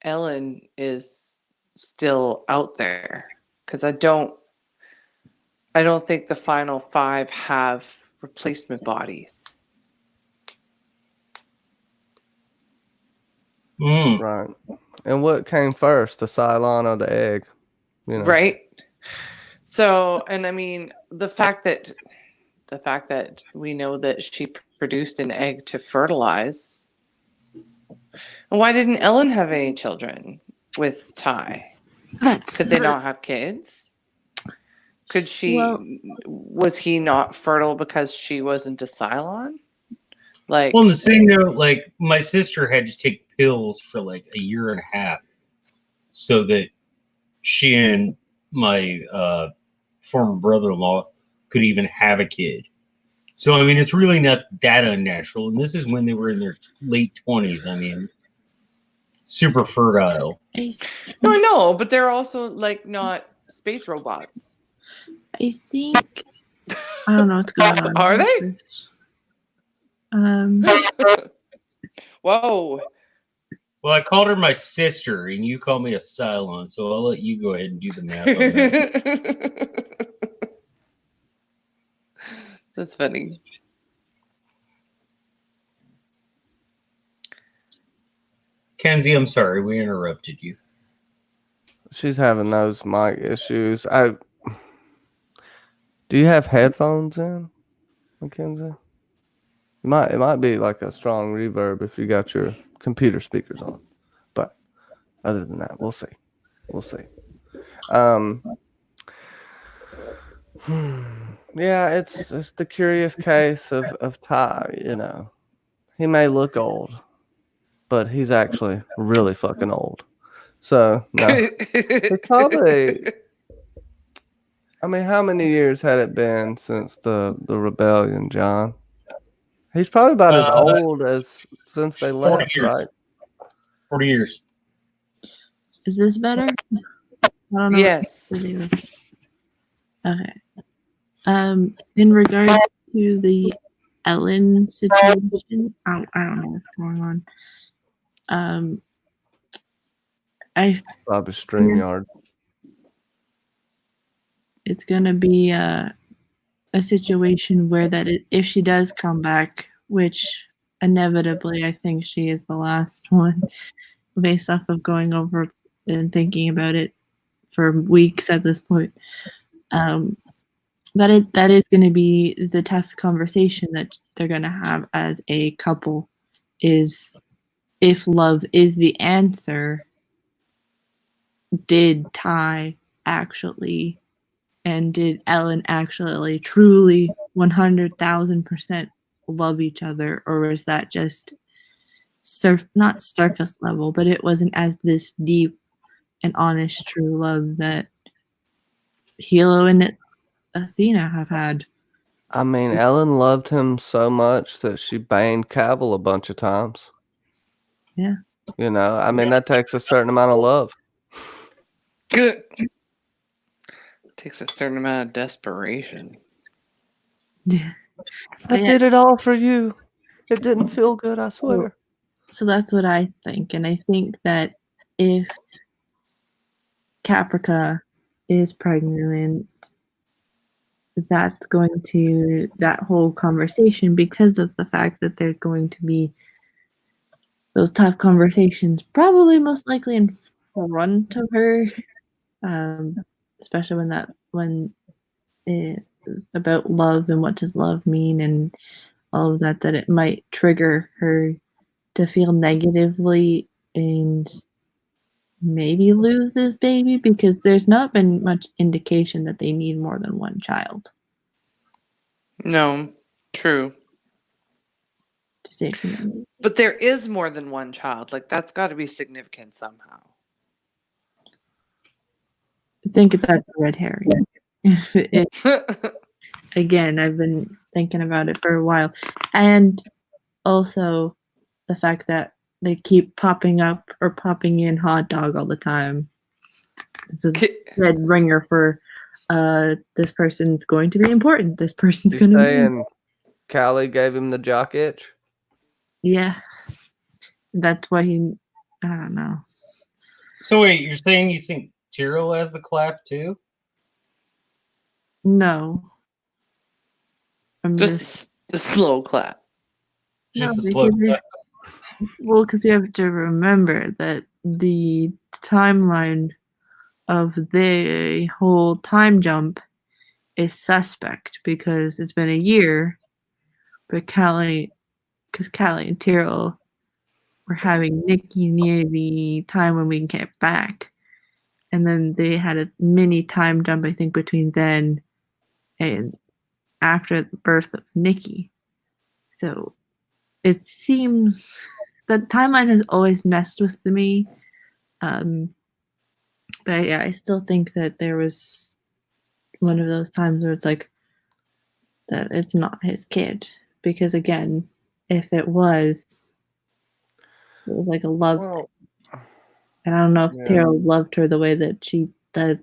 Ellen is still out there, because I don't think the final 5 have replacement bodies. Right. And what came first, the Cylon or the egg? You know? Right. So, and I mean, the fact that we know that she produced an egg to fertilize. And why didn't Ellen have any children with Ty? Could they not have kids? Could she? Well- Was he not fertile because she wasn't a Cylon? Like, Well, on the same note, like my sister had to take pills for like a year and a half so that she and my former brother-in-law could even have a kid. So, I mean, it's really not that unnatural. And this is when they were in their late 20s. I mean, super fertile. no, I know, but they're also like not space robots. I think I don't know what's going on. Are they? Whoa. Well, I called her my sister, and you call me a Cylon, so I'll let you go ahead and do the math on that. That's funny. Kenzie, I'm sorry, we interrupted you. She's having those mic issues. Do you have headphones in, Mackenzie? It might be like a strong reverb if you got your computer speakers on. But other than that, we'll see. We'll see. Yeah, it's the curious case of Ty, you know. He may look old, but he's actually really fucking old. So no. It's probably, I mean, how many years had it been since the rebellion, John? He's probably about as old as since they 40 left, years. right? 40 years. Is this better? I don't know. Yes. Okay. In regard to the Ellen situation, I don't know what's going on. Probably StreamYard. It's gonna be a situation where if she does come back, which inevitably I think she is the last one, based off of going over and thinking about it for weeks at this point. That is going to be the tough conversation that they're going to have as a couple, is if love is the answer, did Ty actually, and did Ellen actually truly 100,000% love each other, or was that just not surface level, but it wasn't as this deep and honest true love that Hilo and Athena have had? I mean, Ellen loved him so much that she banged Cavill a bunch of times. Yeah. You know, I mean, that takes a certain amount of love. Good. Takes a certain amount of desperation. Yeah. I did it all for you. It didn't feel good, I swear. So that's what I think. And I think that if Caprica is pregnant, that's going to, that whole conversation, because of the fact that there's going to be those tough conversations, probably most likely in front of her, especially about love and what does love mean and all of that, that it might trigger her to feel negatively and maybe lose this baby, because there's not been much indication that they need more than one child. No, true. To say humanity. But there is more than one child. Like, that's got to be significant somehow. I think that's a red herring. Again, I've been thinking about it for a while. And also the fact that they keep popping up or popping in hot dog all the time. It's a red ringer for this person's going to be important. This person's going to be. And Callie gave him the jock itch. Yeah. That's why he, I don't know. So wait, you're saying you think Tyrell has the clap too? No. Just the slow clap. No, Just a slow clap. Well, because we have to remember that the timeline of the whole time jump is suspect, because it's been a year, but Callie and Tyrell were having Nikki near the time when we get back. And then they had a mini time jump, I think, between then and after the birth of Nikki. So it seems that timeline has always messed with me. But yeah, I still think that there was one of those times where it's like that it's not his kid. Because again, if it was like a love thing. And I don't know if Tyrell loved her the way that the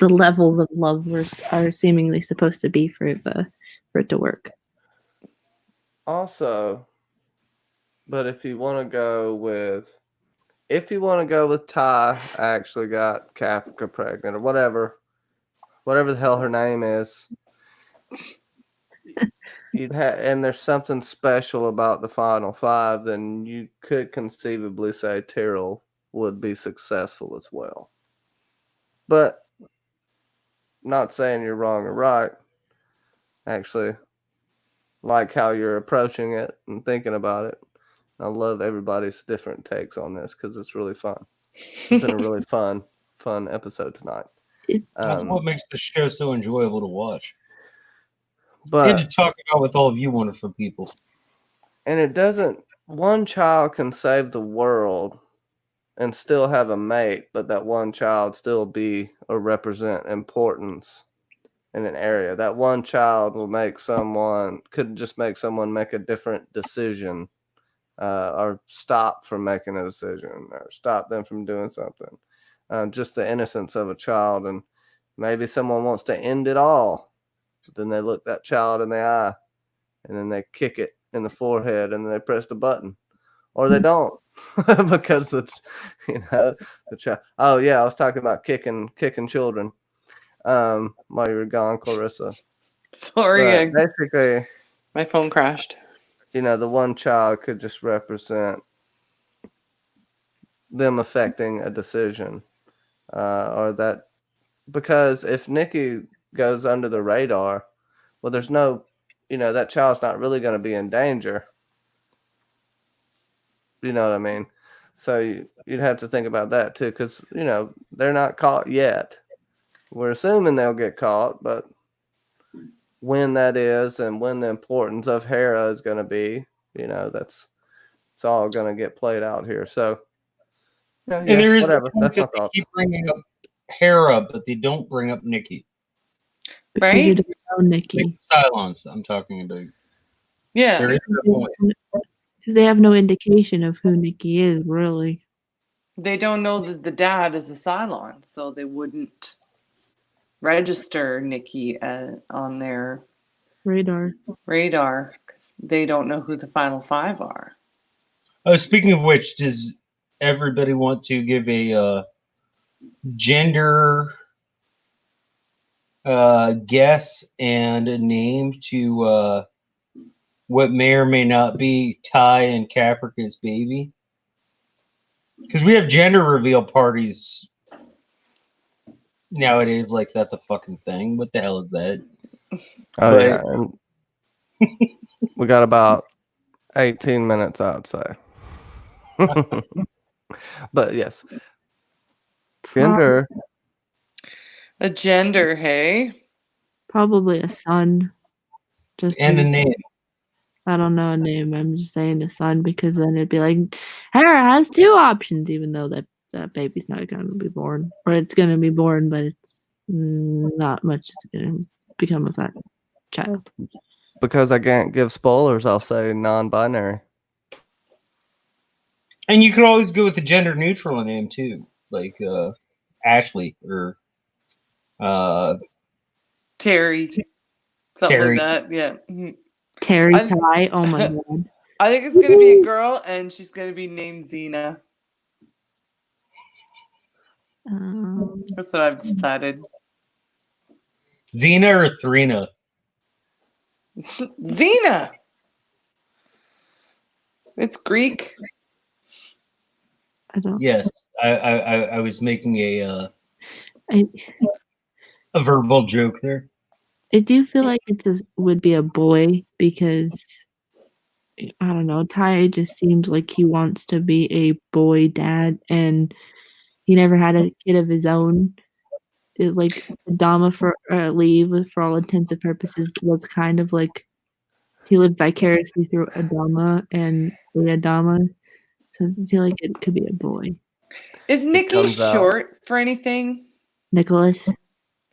levels of love are seemingly supposed to be for it to work. Also, but if you want to go with Ty, actually got Caprica pregnant or whatever the hell her name is. And there's something special about the final five, then you could conceivably say Tyrrell would be successful as well. But not saying you're wrong or right. Actually, like how you're approaching it and thinking about it. I love everybody's different takes on this because it's really fun. It's been a really fun episode tonight. That's what makes the show so enjoyable to watch. But and to talk about with all of you wonderful people. And it doesn't. One child can save the world and still have a mate, but that one child still be or represent importance in an area. That one child could just make someone make a different decision, or stop from making a decision, or stop them from doing something. Just the innocence of a child, and maybe someone wants to end it all. But then they look that child in the eye, and then they kick it in the forehead, and then they press the button, or they don't, because the child. Oh yeah, I was talking about kicking children. While you were gone, Clarissa. Sorry, basically, my phone crashed. The one child could just represent them affecting a decision, or that, because if Nikki goes under the radar, well, there's no, that child's not really going to be in danger. You know what I mean? So you'd have to think about that too, because they're not caught yet. We're assuming they'll get caught, but when that is and when the importance of Hera is going to be, it's all going to get played out here. So, and there is whatever. That's my they thoughts. keep bringing up Hera, but they don't bring up Nikki. Because Right? they don't know Nikki. Like Cylons, I'm talking about. Yeah. There is a point. Because they have no indication of who Nikki is, really. They don't know that the dad is a Cylon, so they wouldn't register Nikki on their Radar. because they don't know who the final five are. Oh, speaking of which, does everybody want to give a gender guess and a name to what may or may not be Ty and Caprica's baby? Because we have gender reveal parties nowadays, like that's a fucking thing. What the hell is that? Oh yeah, and we got about 18 minutes, I'd say. But yes, gender. A gender, hey? Probably a son. And a name. I don't know a name. I'm just saying a son because then it'd be like Hera has two options, even though that baby's not going to be born, or it's going to be born, but it's not much is going to become of that child. Because I can't give spoilers, I'll say non-binary. And you could always go with a gender neutral name too, like Ashley or Terry. Something Terry. like that, yeah. Mhm. Terry Ty. Oh my god. I think it's going to be a girl, and she's going to be named Xena. That's what I've decided. Xena or Thrina? Xena! It's Greek. I don't. Yes, I was making a I verbal joke there. I do feel like would be a boy because I don't know. Ty just seems like he wants to be a boy dad, and he never had a kid of his own. Like Adama for all intents and purposes was kind of like he lived vicariously through Adama and Adama. So I feel like it could be a boy. Is Nikki short for anything? Nicholas.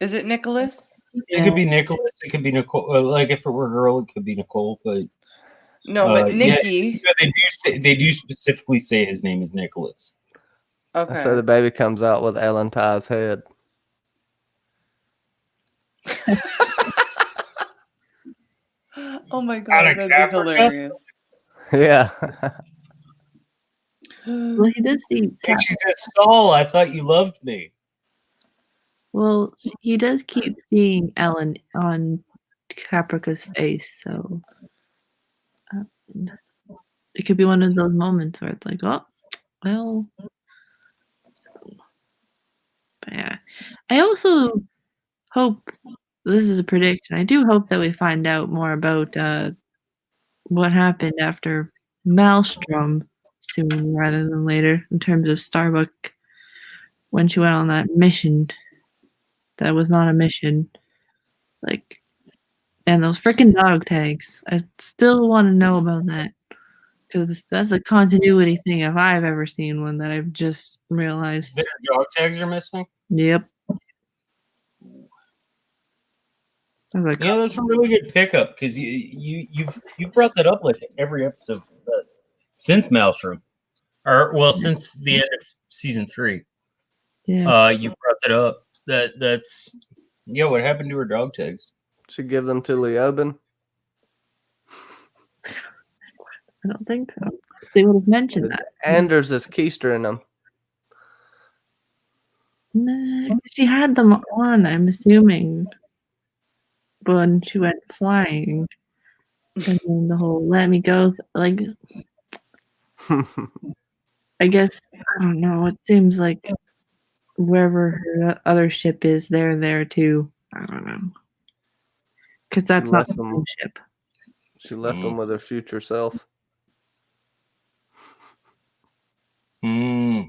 Is it Nicholas? It could be Nicholas. It could be Nicole. Like if it were a girl, it could be Nicole. But no, but Nikki. Yeah, they do specifically say his name is Nicholas. Okay. So the baby comes out with Ellen Ty's head. Oh my Out god, of that'd be Caprica? hilarious. Yeah. Well, he does see And she said, Saul, I thought you loved me. Well, he does keep seeing Ellen on Caprica's face, so it could be one of those moments where it's like, oh, well. But yeah, I also hope this is a prediction. I do hope that we find out more about what happened after Maelstrom soon rather than later in terms of Starbuck when she went on that mission that was not a mission. Like, and those freaking dog tags. I still want to know about that because that's a continuity thing if I've ever seen one that I've just realized. Their dog tags are missing? Yep. I was like, Yeah, that's a really good pickup because you've brought that up like every episode since Maelstrom, or well, since the end of season 3. yeah. You've brought that up. That's yeah. What happened to her dog tags? Should give them to Leoben. I don't think so. They would have mentioned that. Anders is keystering them. Nah, she had them on, I'm assuming, when she went flying. And then the whole let me go, like, I guess, I don't know. It seems like wherever her other ship is, they're there too. I don't know. Because that's not left the them. same ship. She left them with her future self. Hmm.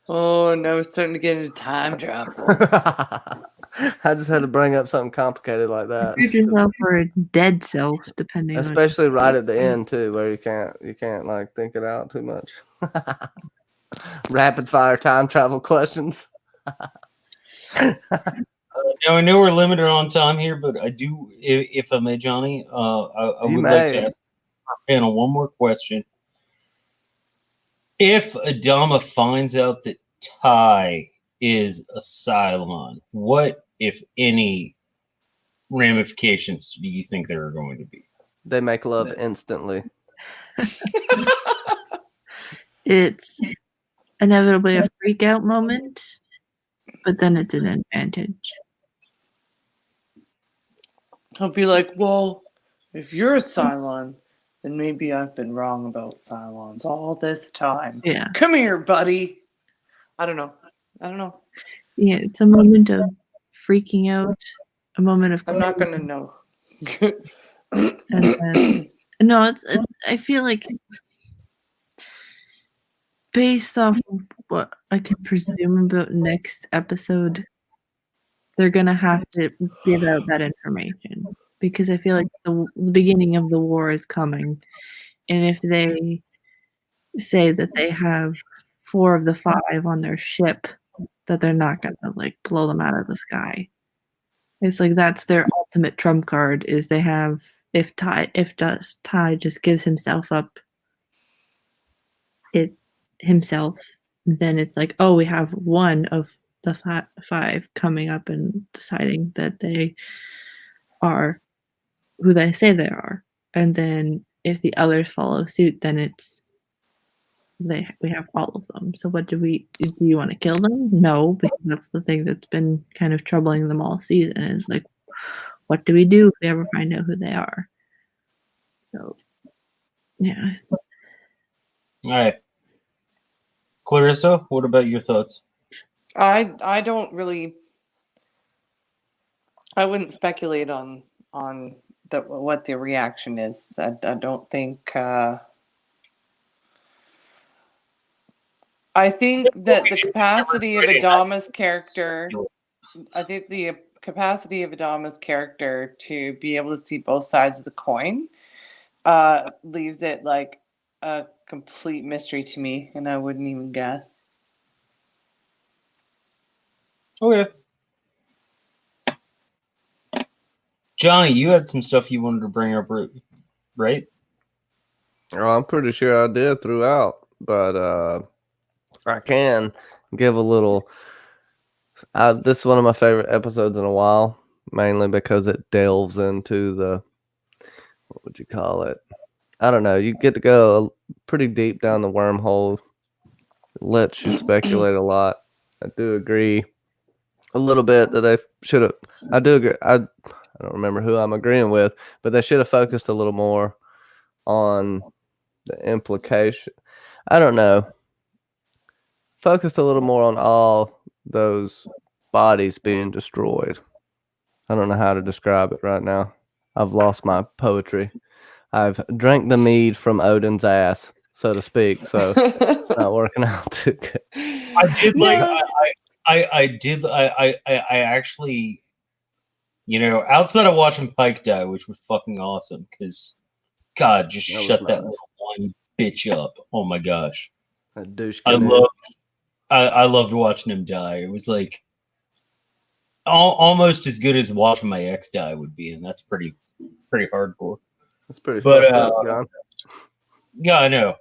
Oh, no, it's starting to get into time travel. I just had to bring up something complicated like that. Future self or a dead self, depending on. Especially right at the end too, where you can't like think it out too much. Rapid fire time travel questions. Now I know we're limited on time here, but I do, if I may, Johnny, I You would like to may. ask our panel one more question. If Adama finds out that Ty is a Cylon, what, if any, ramifications do you think there are going to be? They make love instantly. It's inevitably a freak out moment, but then it's an advantage. He'll be like, well, if you're a Cylon, then maybe I've been wrong about Cylons all this time. Yeah. Come here, buddy. I don't know. Yeah, it's a moment of freaking out, a moment of. I'm not going to know. And then, no, I feel like based off of what I can presume about next episode, they're gonna have to give out that information because I feel like the beginning of the war is coming, and if they say that they have 4 of the 5 on their ship, that they're not gonna like blow them out of the sky. It's like that's their ultimate trump card is they have if Ty just gives himself up, it's himself, then it's like, oh, we have one of the 5 coming up and deciding that they are who they say they are. And then if the others follow suit, then it's we have all of them. So what do you want to kill them? No, because that's the thing that's been kind of troubling them all season is like, what do we do if we ever find out who they are? So yeah. All right. Clarissa, what about your thoughts? I don't really. I wouldn't speculate on what the reaction is. I don't think. I think that the capacity of Adama's character. I think the capacity of Adama's character to be able to see both sides of the coin leaves it like a complete mystery to me, and I wouldn't even guess. Okay. Johnny, you had some stuff you wanted to bring up, right? Oh, I'm pretty sure I did throughout, but I can give a little. This is one of my favorite episodes in a while, mainly because it delves into what would you call it? I don't know. You get to go pretty deep down the wormhole. It lets you speculate a lot. I do agree a little bit that they should have. I do agree. I don't remember who I'm agreeing with, but they should have focused a little more on the implication. I don't know. Focused a little more on all those bodies being destroyed. I don't know how to describe it right now. I've lost my poetry. I've drank the mead from Odin's ass, so to speak. So it's not working out too good. I did like No. I actually, outside of watching Pike die, which was fucking awesome, because God, just That was shut that nice. little one bitch up. Oh my gosh. That douche I canoe. loved I loved watching him die. It was like almost as good as watching my ex die would be, and that's pretty hardcore. That's pretty But fucked up, John. yeah, I know.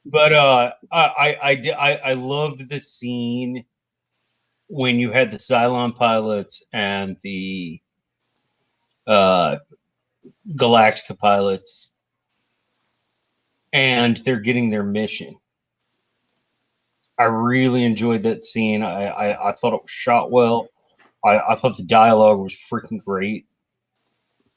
But I loved the scene when you had the Cylon pilots and the Galactica pilots, and they're getting their mission. I really enjoyed that scene. I thought it was shot well. I thought the dialogue was freaking great.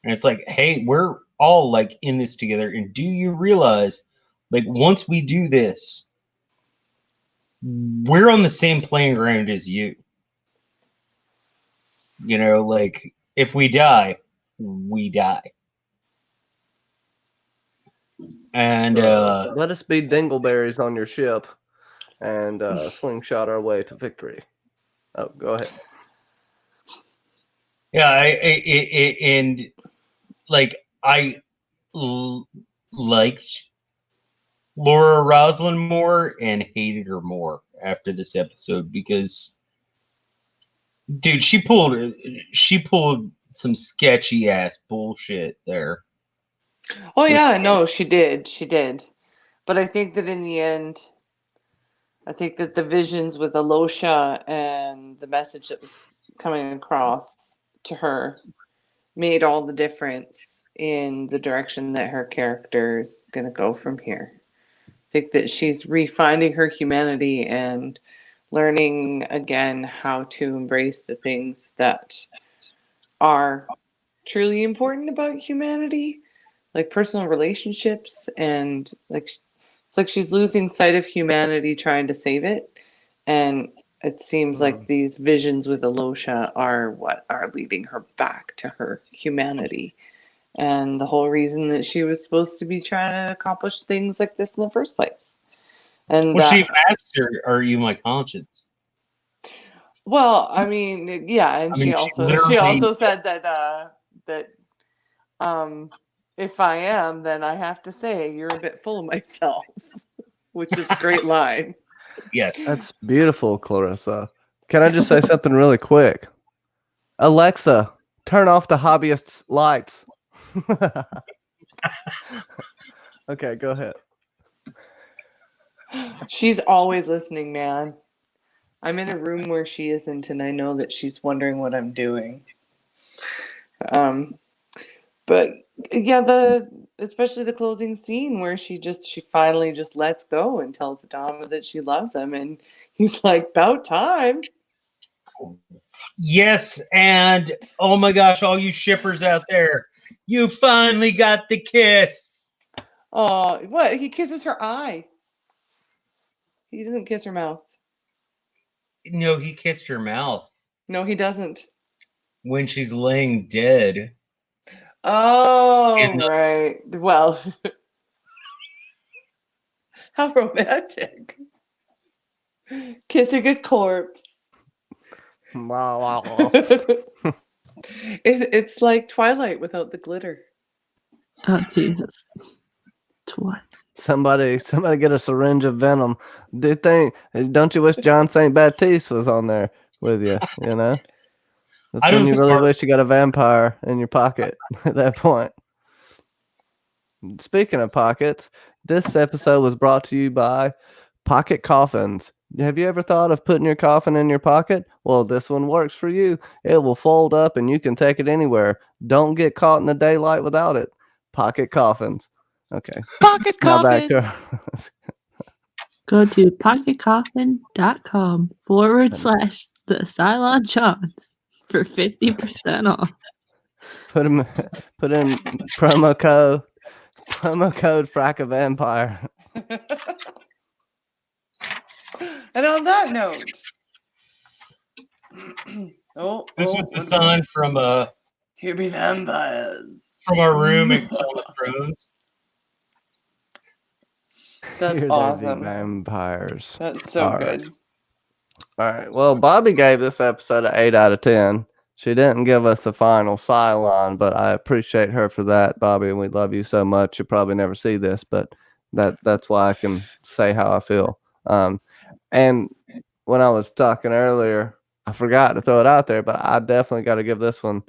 And it's like, hey, we're all like in this together. And do you realize, like, once we do this, we're on the same playing ground as you. Like, if we die, we die. And Let us be dingleberries on your ship and slingshot our way to victory. Oh, go ahead. yeah, and like I liked Laura Roslin more and hated her more after this episode because, dude, she pulled some sketchy ass bullshit there. Oh yeah, no, she did. She did. But I think that in the end, I think that the visions with Alosha and the message that was coming across to her made all the difference in the direction that her character is going to go from here. I think that she's refinding her humanity and learning again how to embrace the things that are truly important about humanity, like personal relationships, and like it's like she's losing sight of humanity trying to save it. And it seems like these visions with Alosha are what are leading her back to her humanity and the whole reason that she was supposed to be trying to accomplish things like this in the first place. And Well, she even asked her, "Are you my conscience?" well, I mean, yeah, and I mean, she also said that if I am, then I have to say you're a bit full of myself, which is a great line. Yes. That's beautiful, Clarissa. Can I just say something really quick? Alexa, turn off the hobbyist's lights. Okay, go ahead. She's always listening, man. I'm in a room where she isn't, and I know that she's wondering what I'm doing. But yeah, especially the closing scene where she finally just lets go and tells Adama that she loves him, and he's like, "About time." Yes, and oh my gosh, all you shippers out there, you finally got the kiss. Oh, what? He kisses her eye. He doesn't kiss her mouth. No, he kissed her mouth No, he doesn't. when she's laying dead. Oh, right. Well, how romantic. Kissing a corpse. Wow. It's like Twilight without the glitter. Oh Jesus! What? Somebody get a syringe of venom. Don't you wish John St. Baptiste was on there with you? You know? That's I when don't you really start- wish you got a vampire in your pocket at that point. Speaking of pockets, this episode was brought to you by Pocket Coffins. Have you ever thought of putting your coffin in your pocket? Well, this one works for you. It will fold up and you can take it anywhere. Don't get caught in the daylight without it. Pocket coffins. Okay. Pocket Now back to coffins. Go to pocketcoffin.com/the Cylon Johns for 50% off. put in promo code Frack a Vampire. And on that note, This was the sign from here be vampires. our room in Game of Thrones. That's Here they be awesome. vampires. That's so All right. good. All right. Well, Bobby gave this episode an 8 out of 10. She didn't give us a final Cylon, but I appreciate her for that, Bobby, and we love you so much. You'll probably never see this, but that's why I can say how I feel. And when I was talking earlier, I forgot to throw it out there, but I definitely got to give this one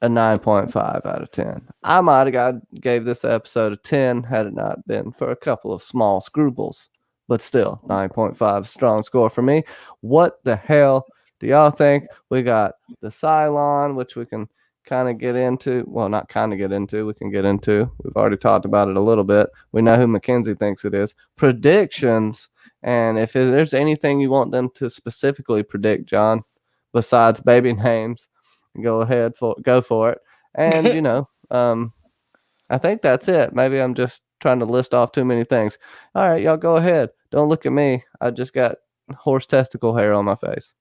a 9.5 out of 10. I might have gave this episode a 10 had it not been for a couple of small scruples, but still 9.5 strong score for me. What the hell do y'all think? We got the Cylon, which we can kind of get into. Well, not kind of get into. We can get into. We've already talked about it a little bit. We know who Mackenzie thinks it is. Predictions. And if there's anything you want them to specifically predict, John, besides baby names, go for it. And I think that's it. Maybe I'm just trying to list off too many things. All right, y'all go ahead. Don't look at me. I just got horse testicle hair on my face.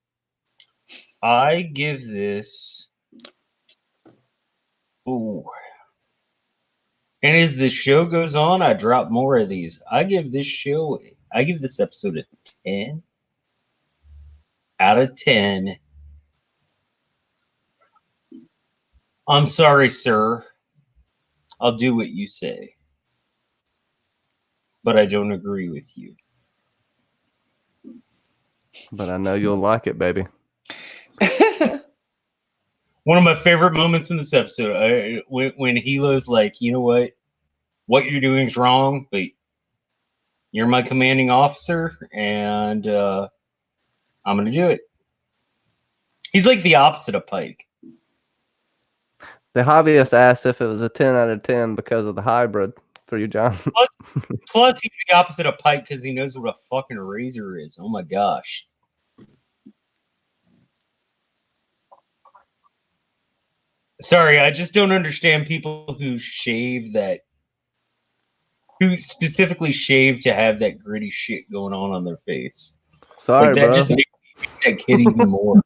I give this. Ooh. And as the show goes on, I drop more of these. I give this episode a 10 out of 10. I'm sorry, sir. I'll do what you say. But I don't agree with you. But I know you'll like it, baby. One of my favorite moments in this episode, when Hilo's like, you know what you're doing is wrong, but you're my commanding officer, and I'm going to do it. He's like the opposite of Pike. The hobbyist asked if it was a 10 out of 10 because of the hybrid for you, John. Plus, he's the opposite of Pike because he knows what a fucking razor is. Oh my gosh. Sorry, I just don't understand people who specifically shave to have that gritty shit going on their face. Sorry, that bro. just makes that kid even more.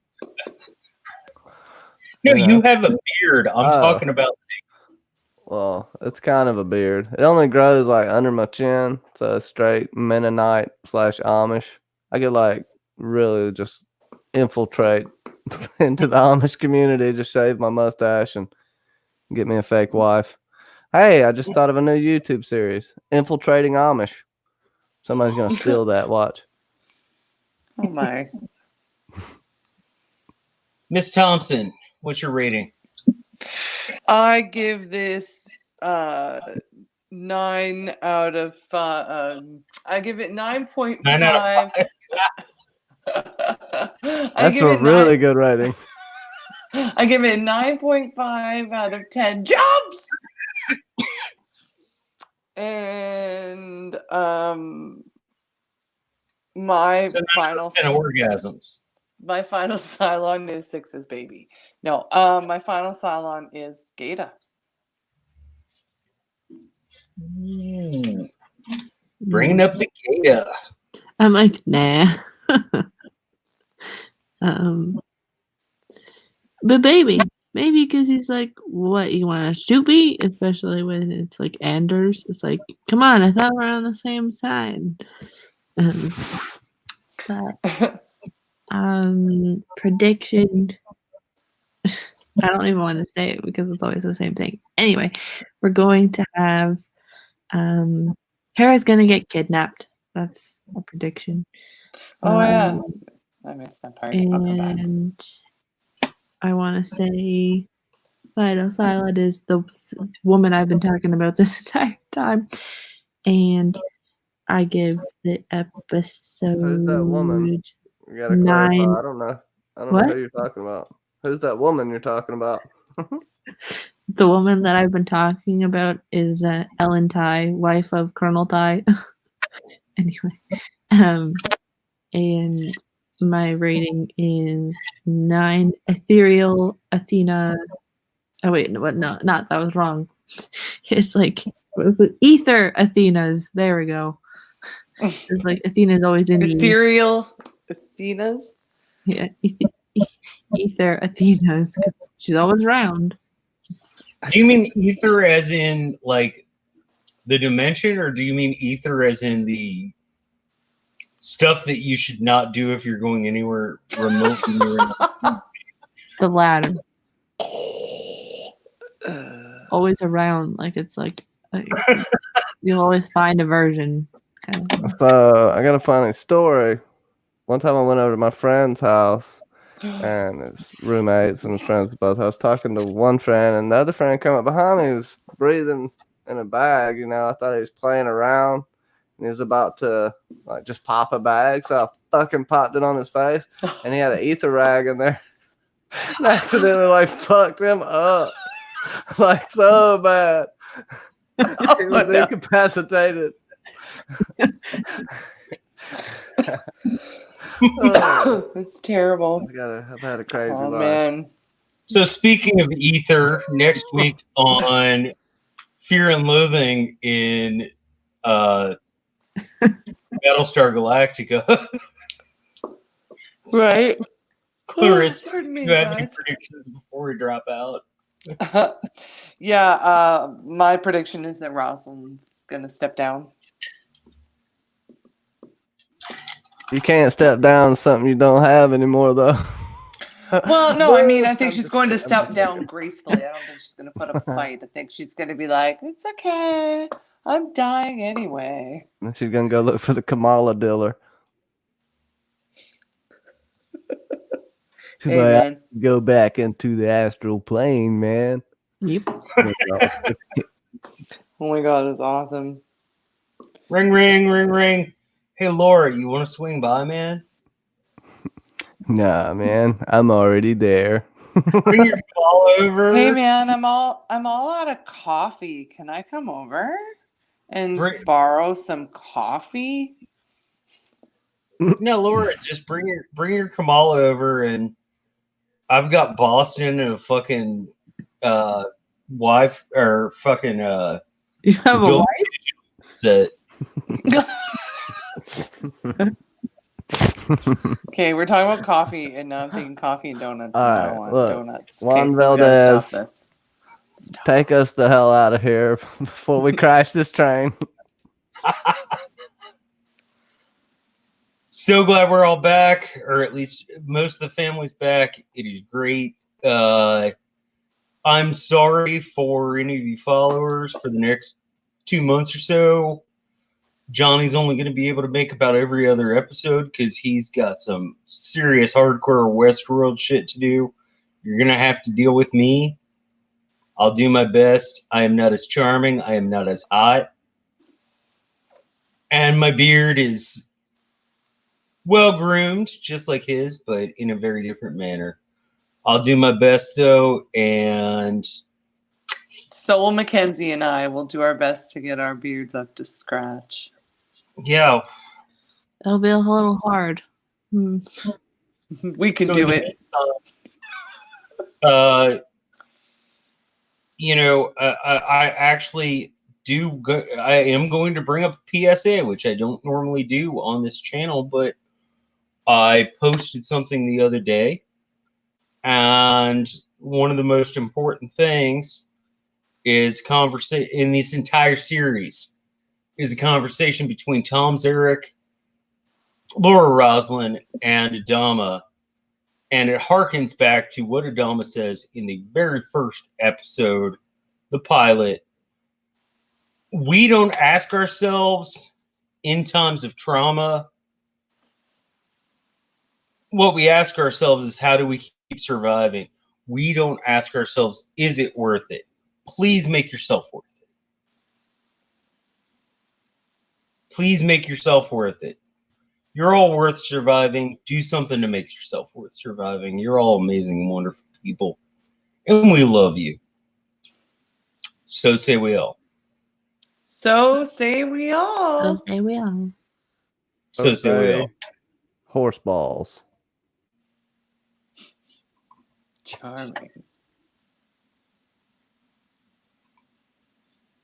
No, you have a beard. I'm talking about. Well, it's kind of a beard. It only grows like under my chin. So straight Mennonite / Amish. I could like really just infiltrate into the Amish community, just shave my mustache and get me a fake wife. Hey, I just thought of a new YouTube series, Infiltrating Amish. Somebody's going to steal that. Watch. Oh, my. Miss Thompson, what's your rating? I give this 9 out of 5. I give it 9.5. 9 out of 5. That's a really good rating. I give it 9.5 out of 10 jumps. And my final 10 orgasms. My final Cylon is 6's baby. No, my final Cylon is Gata. Bringing up the Gata. I'm like, nah. But maybe because he's like, what, you want to shoot me? Especially when it's like Anders. It's like, come on, I thought we're on the same side. But prediction. I don't even want to say it because it's always the same thing. Anyway, we're going to have Hera's gonna get kidnapped. That's a prediction. Oh yeah, I missed that part. And I want to say Vital Silent is the woman I've been talking about this entire time. And I give the episode. Who's that woman? You gotta 9. clarify. I don't know who you're talking about. Who's that woman you're talking about? The woman that I've been talking about is Ellen Ty, wife of Colonel Ty. Anyway, and my rating is 9 ethereal Athena. Oh wait, no, not that was wrong. It's like what was it? Ether Athenas. There we go. It's like Athena's always in you. Ethereal Athenas. Yeah, Ether Athenas. 'Cause she's always around. Just, Do you mean ether as in like the dimension, or do you mean ether as in the stuff that you should not do if you're going anywhere remote? the latter. Always around. Like it's like you'll always find a version. Kind of. So I got a funny story. One time I went over to my friend's house and his roommates and his friends both. I was talking to one friend and the other friend came up behind me. He was breathing in a bag. You know, I thought he was playing around and he was about to like just pop a bag. So I fucking popped it on his face and he had an ether rag in there. And accidentally like fucked him up. Like so bad. He was incapacitated. It's terrible. I've had a crazy Oh life. man. So speaking of ether, next week on Fear and Loathing in Battlestar Galactica, Right. Clarissa, Pardon me, do you have any guys. predictions before we drop out? Yeah, my prediction is that Rosalind's gonna step down. You can't step down something you don't have anymore, though. Well, no, I mean, I I'm think she's just going to kidding, I'm step down gracefully. I don't think she's going to put up a fight. I think she's going to be like, it's okay. I'm dying anyway. And she's gonna go look for the Kamala dealer. She's like, I Amen. go back into the astral plane, man. Yep. Oh my God, it's awesome. Ring, ring, ring, ring. Hey, Laura, you want to swing by, man? Nah, man, I'm already there. Bring your ball over. Hey man, I'm all out of coffee. Can I come over and borrow some coffee? No, Laura, just bring your Kamala over, and I've got Boston and a fucking wife or fucking You have a Joel wife? set. Okay, we're talking about coffee, and now I'm thinking coffee and donuts. All And I right, don't want look, donuts. Juan Okay, so we gotta Valdez, stop this. Stop. Take us the hell out of here before we crash this train. So glad we're all back, or at least most of the family's back. It is great. I'm sorry for any of you followers for the next 2 months or so. Johnny's only going to be able to make about every other episode because he's got some serious hardcore Westworld shit to do. You're going to have to deal with me. I'll do my best. I am not as charming. I am not as hot. And my beard is well groomed, just like his, but in a very different manner. I'll do my best, though, and So will Mackenzie and I. Will do our best to get our beards up to scratch. yeah. It'll be a little hard. We can So do in the it. meantime, I actually I am going to bring up a PSA, which I don't normally do on this channel, but I posted something the other day, and one of the most important things is conversation in this entire series is a conversation between Tom Zarek, Laura Roslin, and Adama. And it harkens back to what Adama says in the very first episode, the pilot. We don't ask ourselves in times of trauma. What we ask ourselves is, how do we keep surviving? We don't ask ourselves, is it worth it? Please make yourself worth it. Please make yourself worth it. You're all worth surviving. Do something to make yourself worth surviving. You're all amazing, wonderful people. And we love you. So say we all. So say we all. So there we are. So say we all. Horse balls. Charming.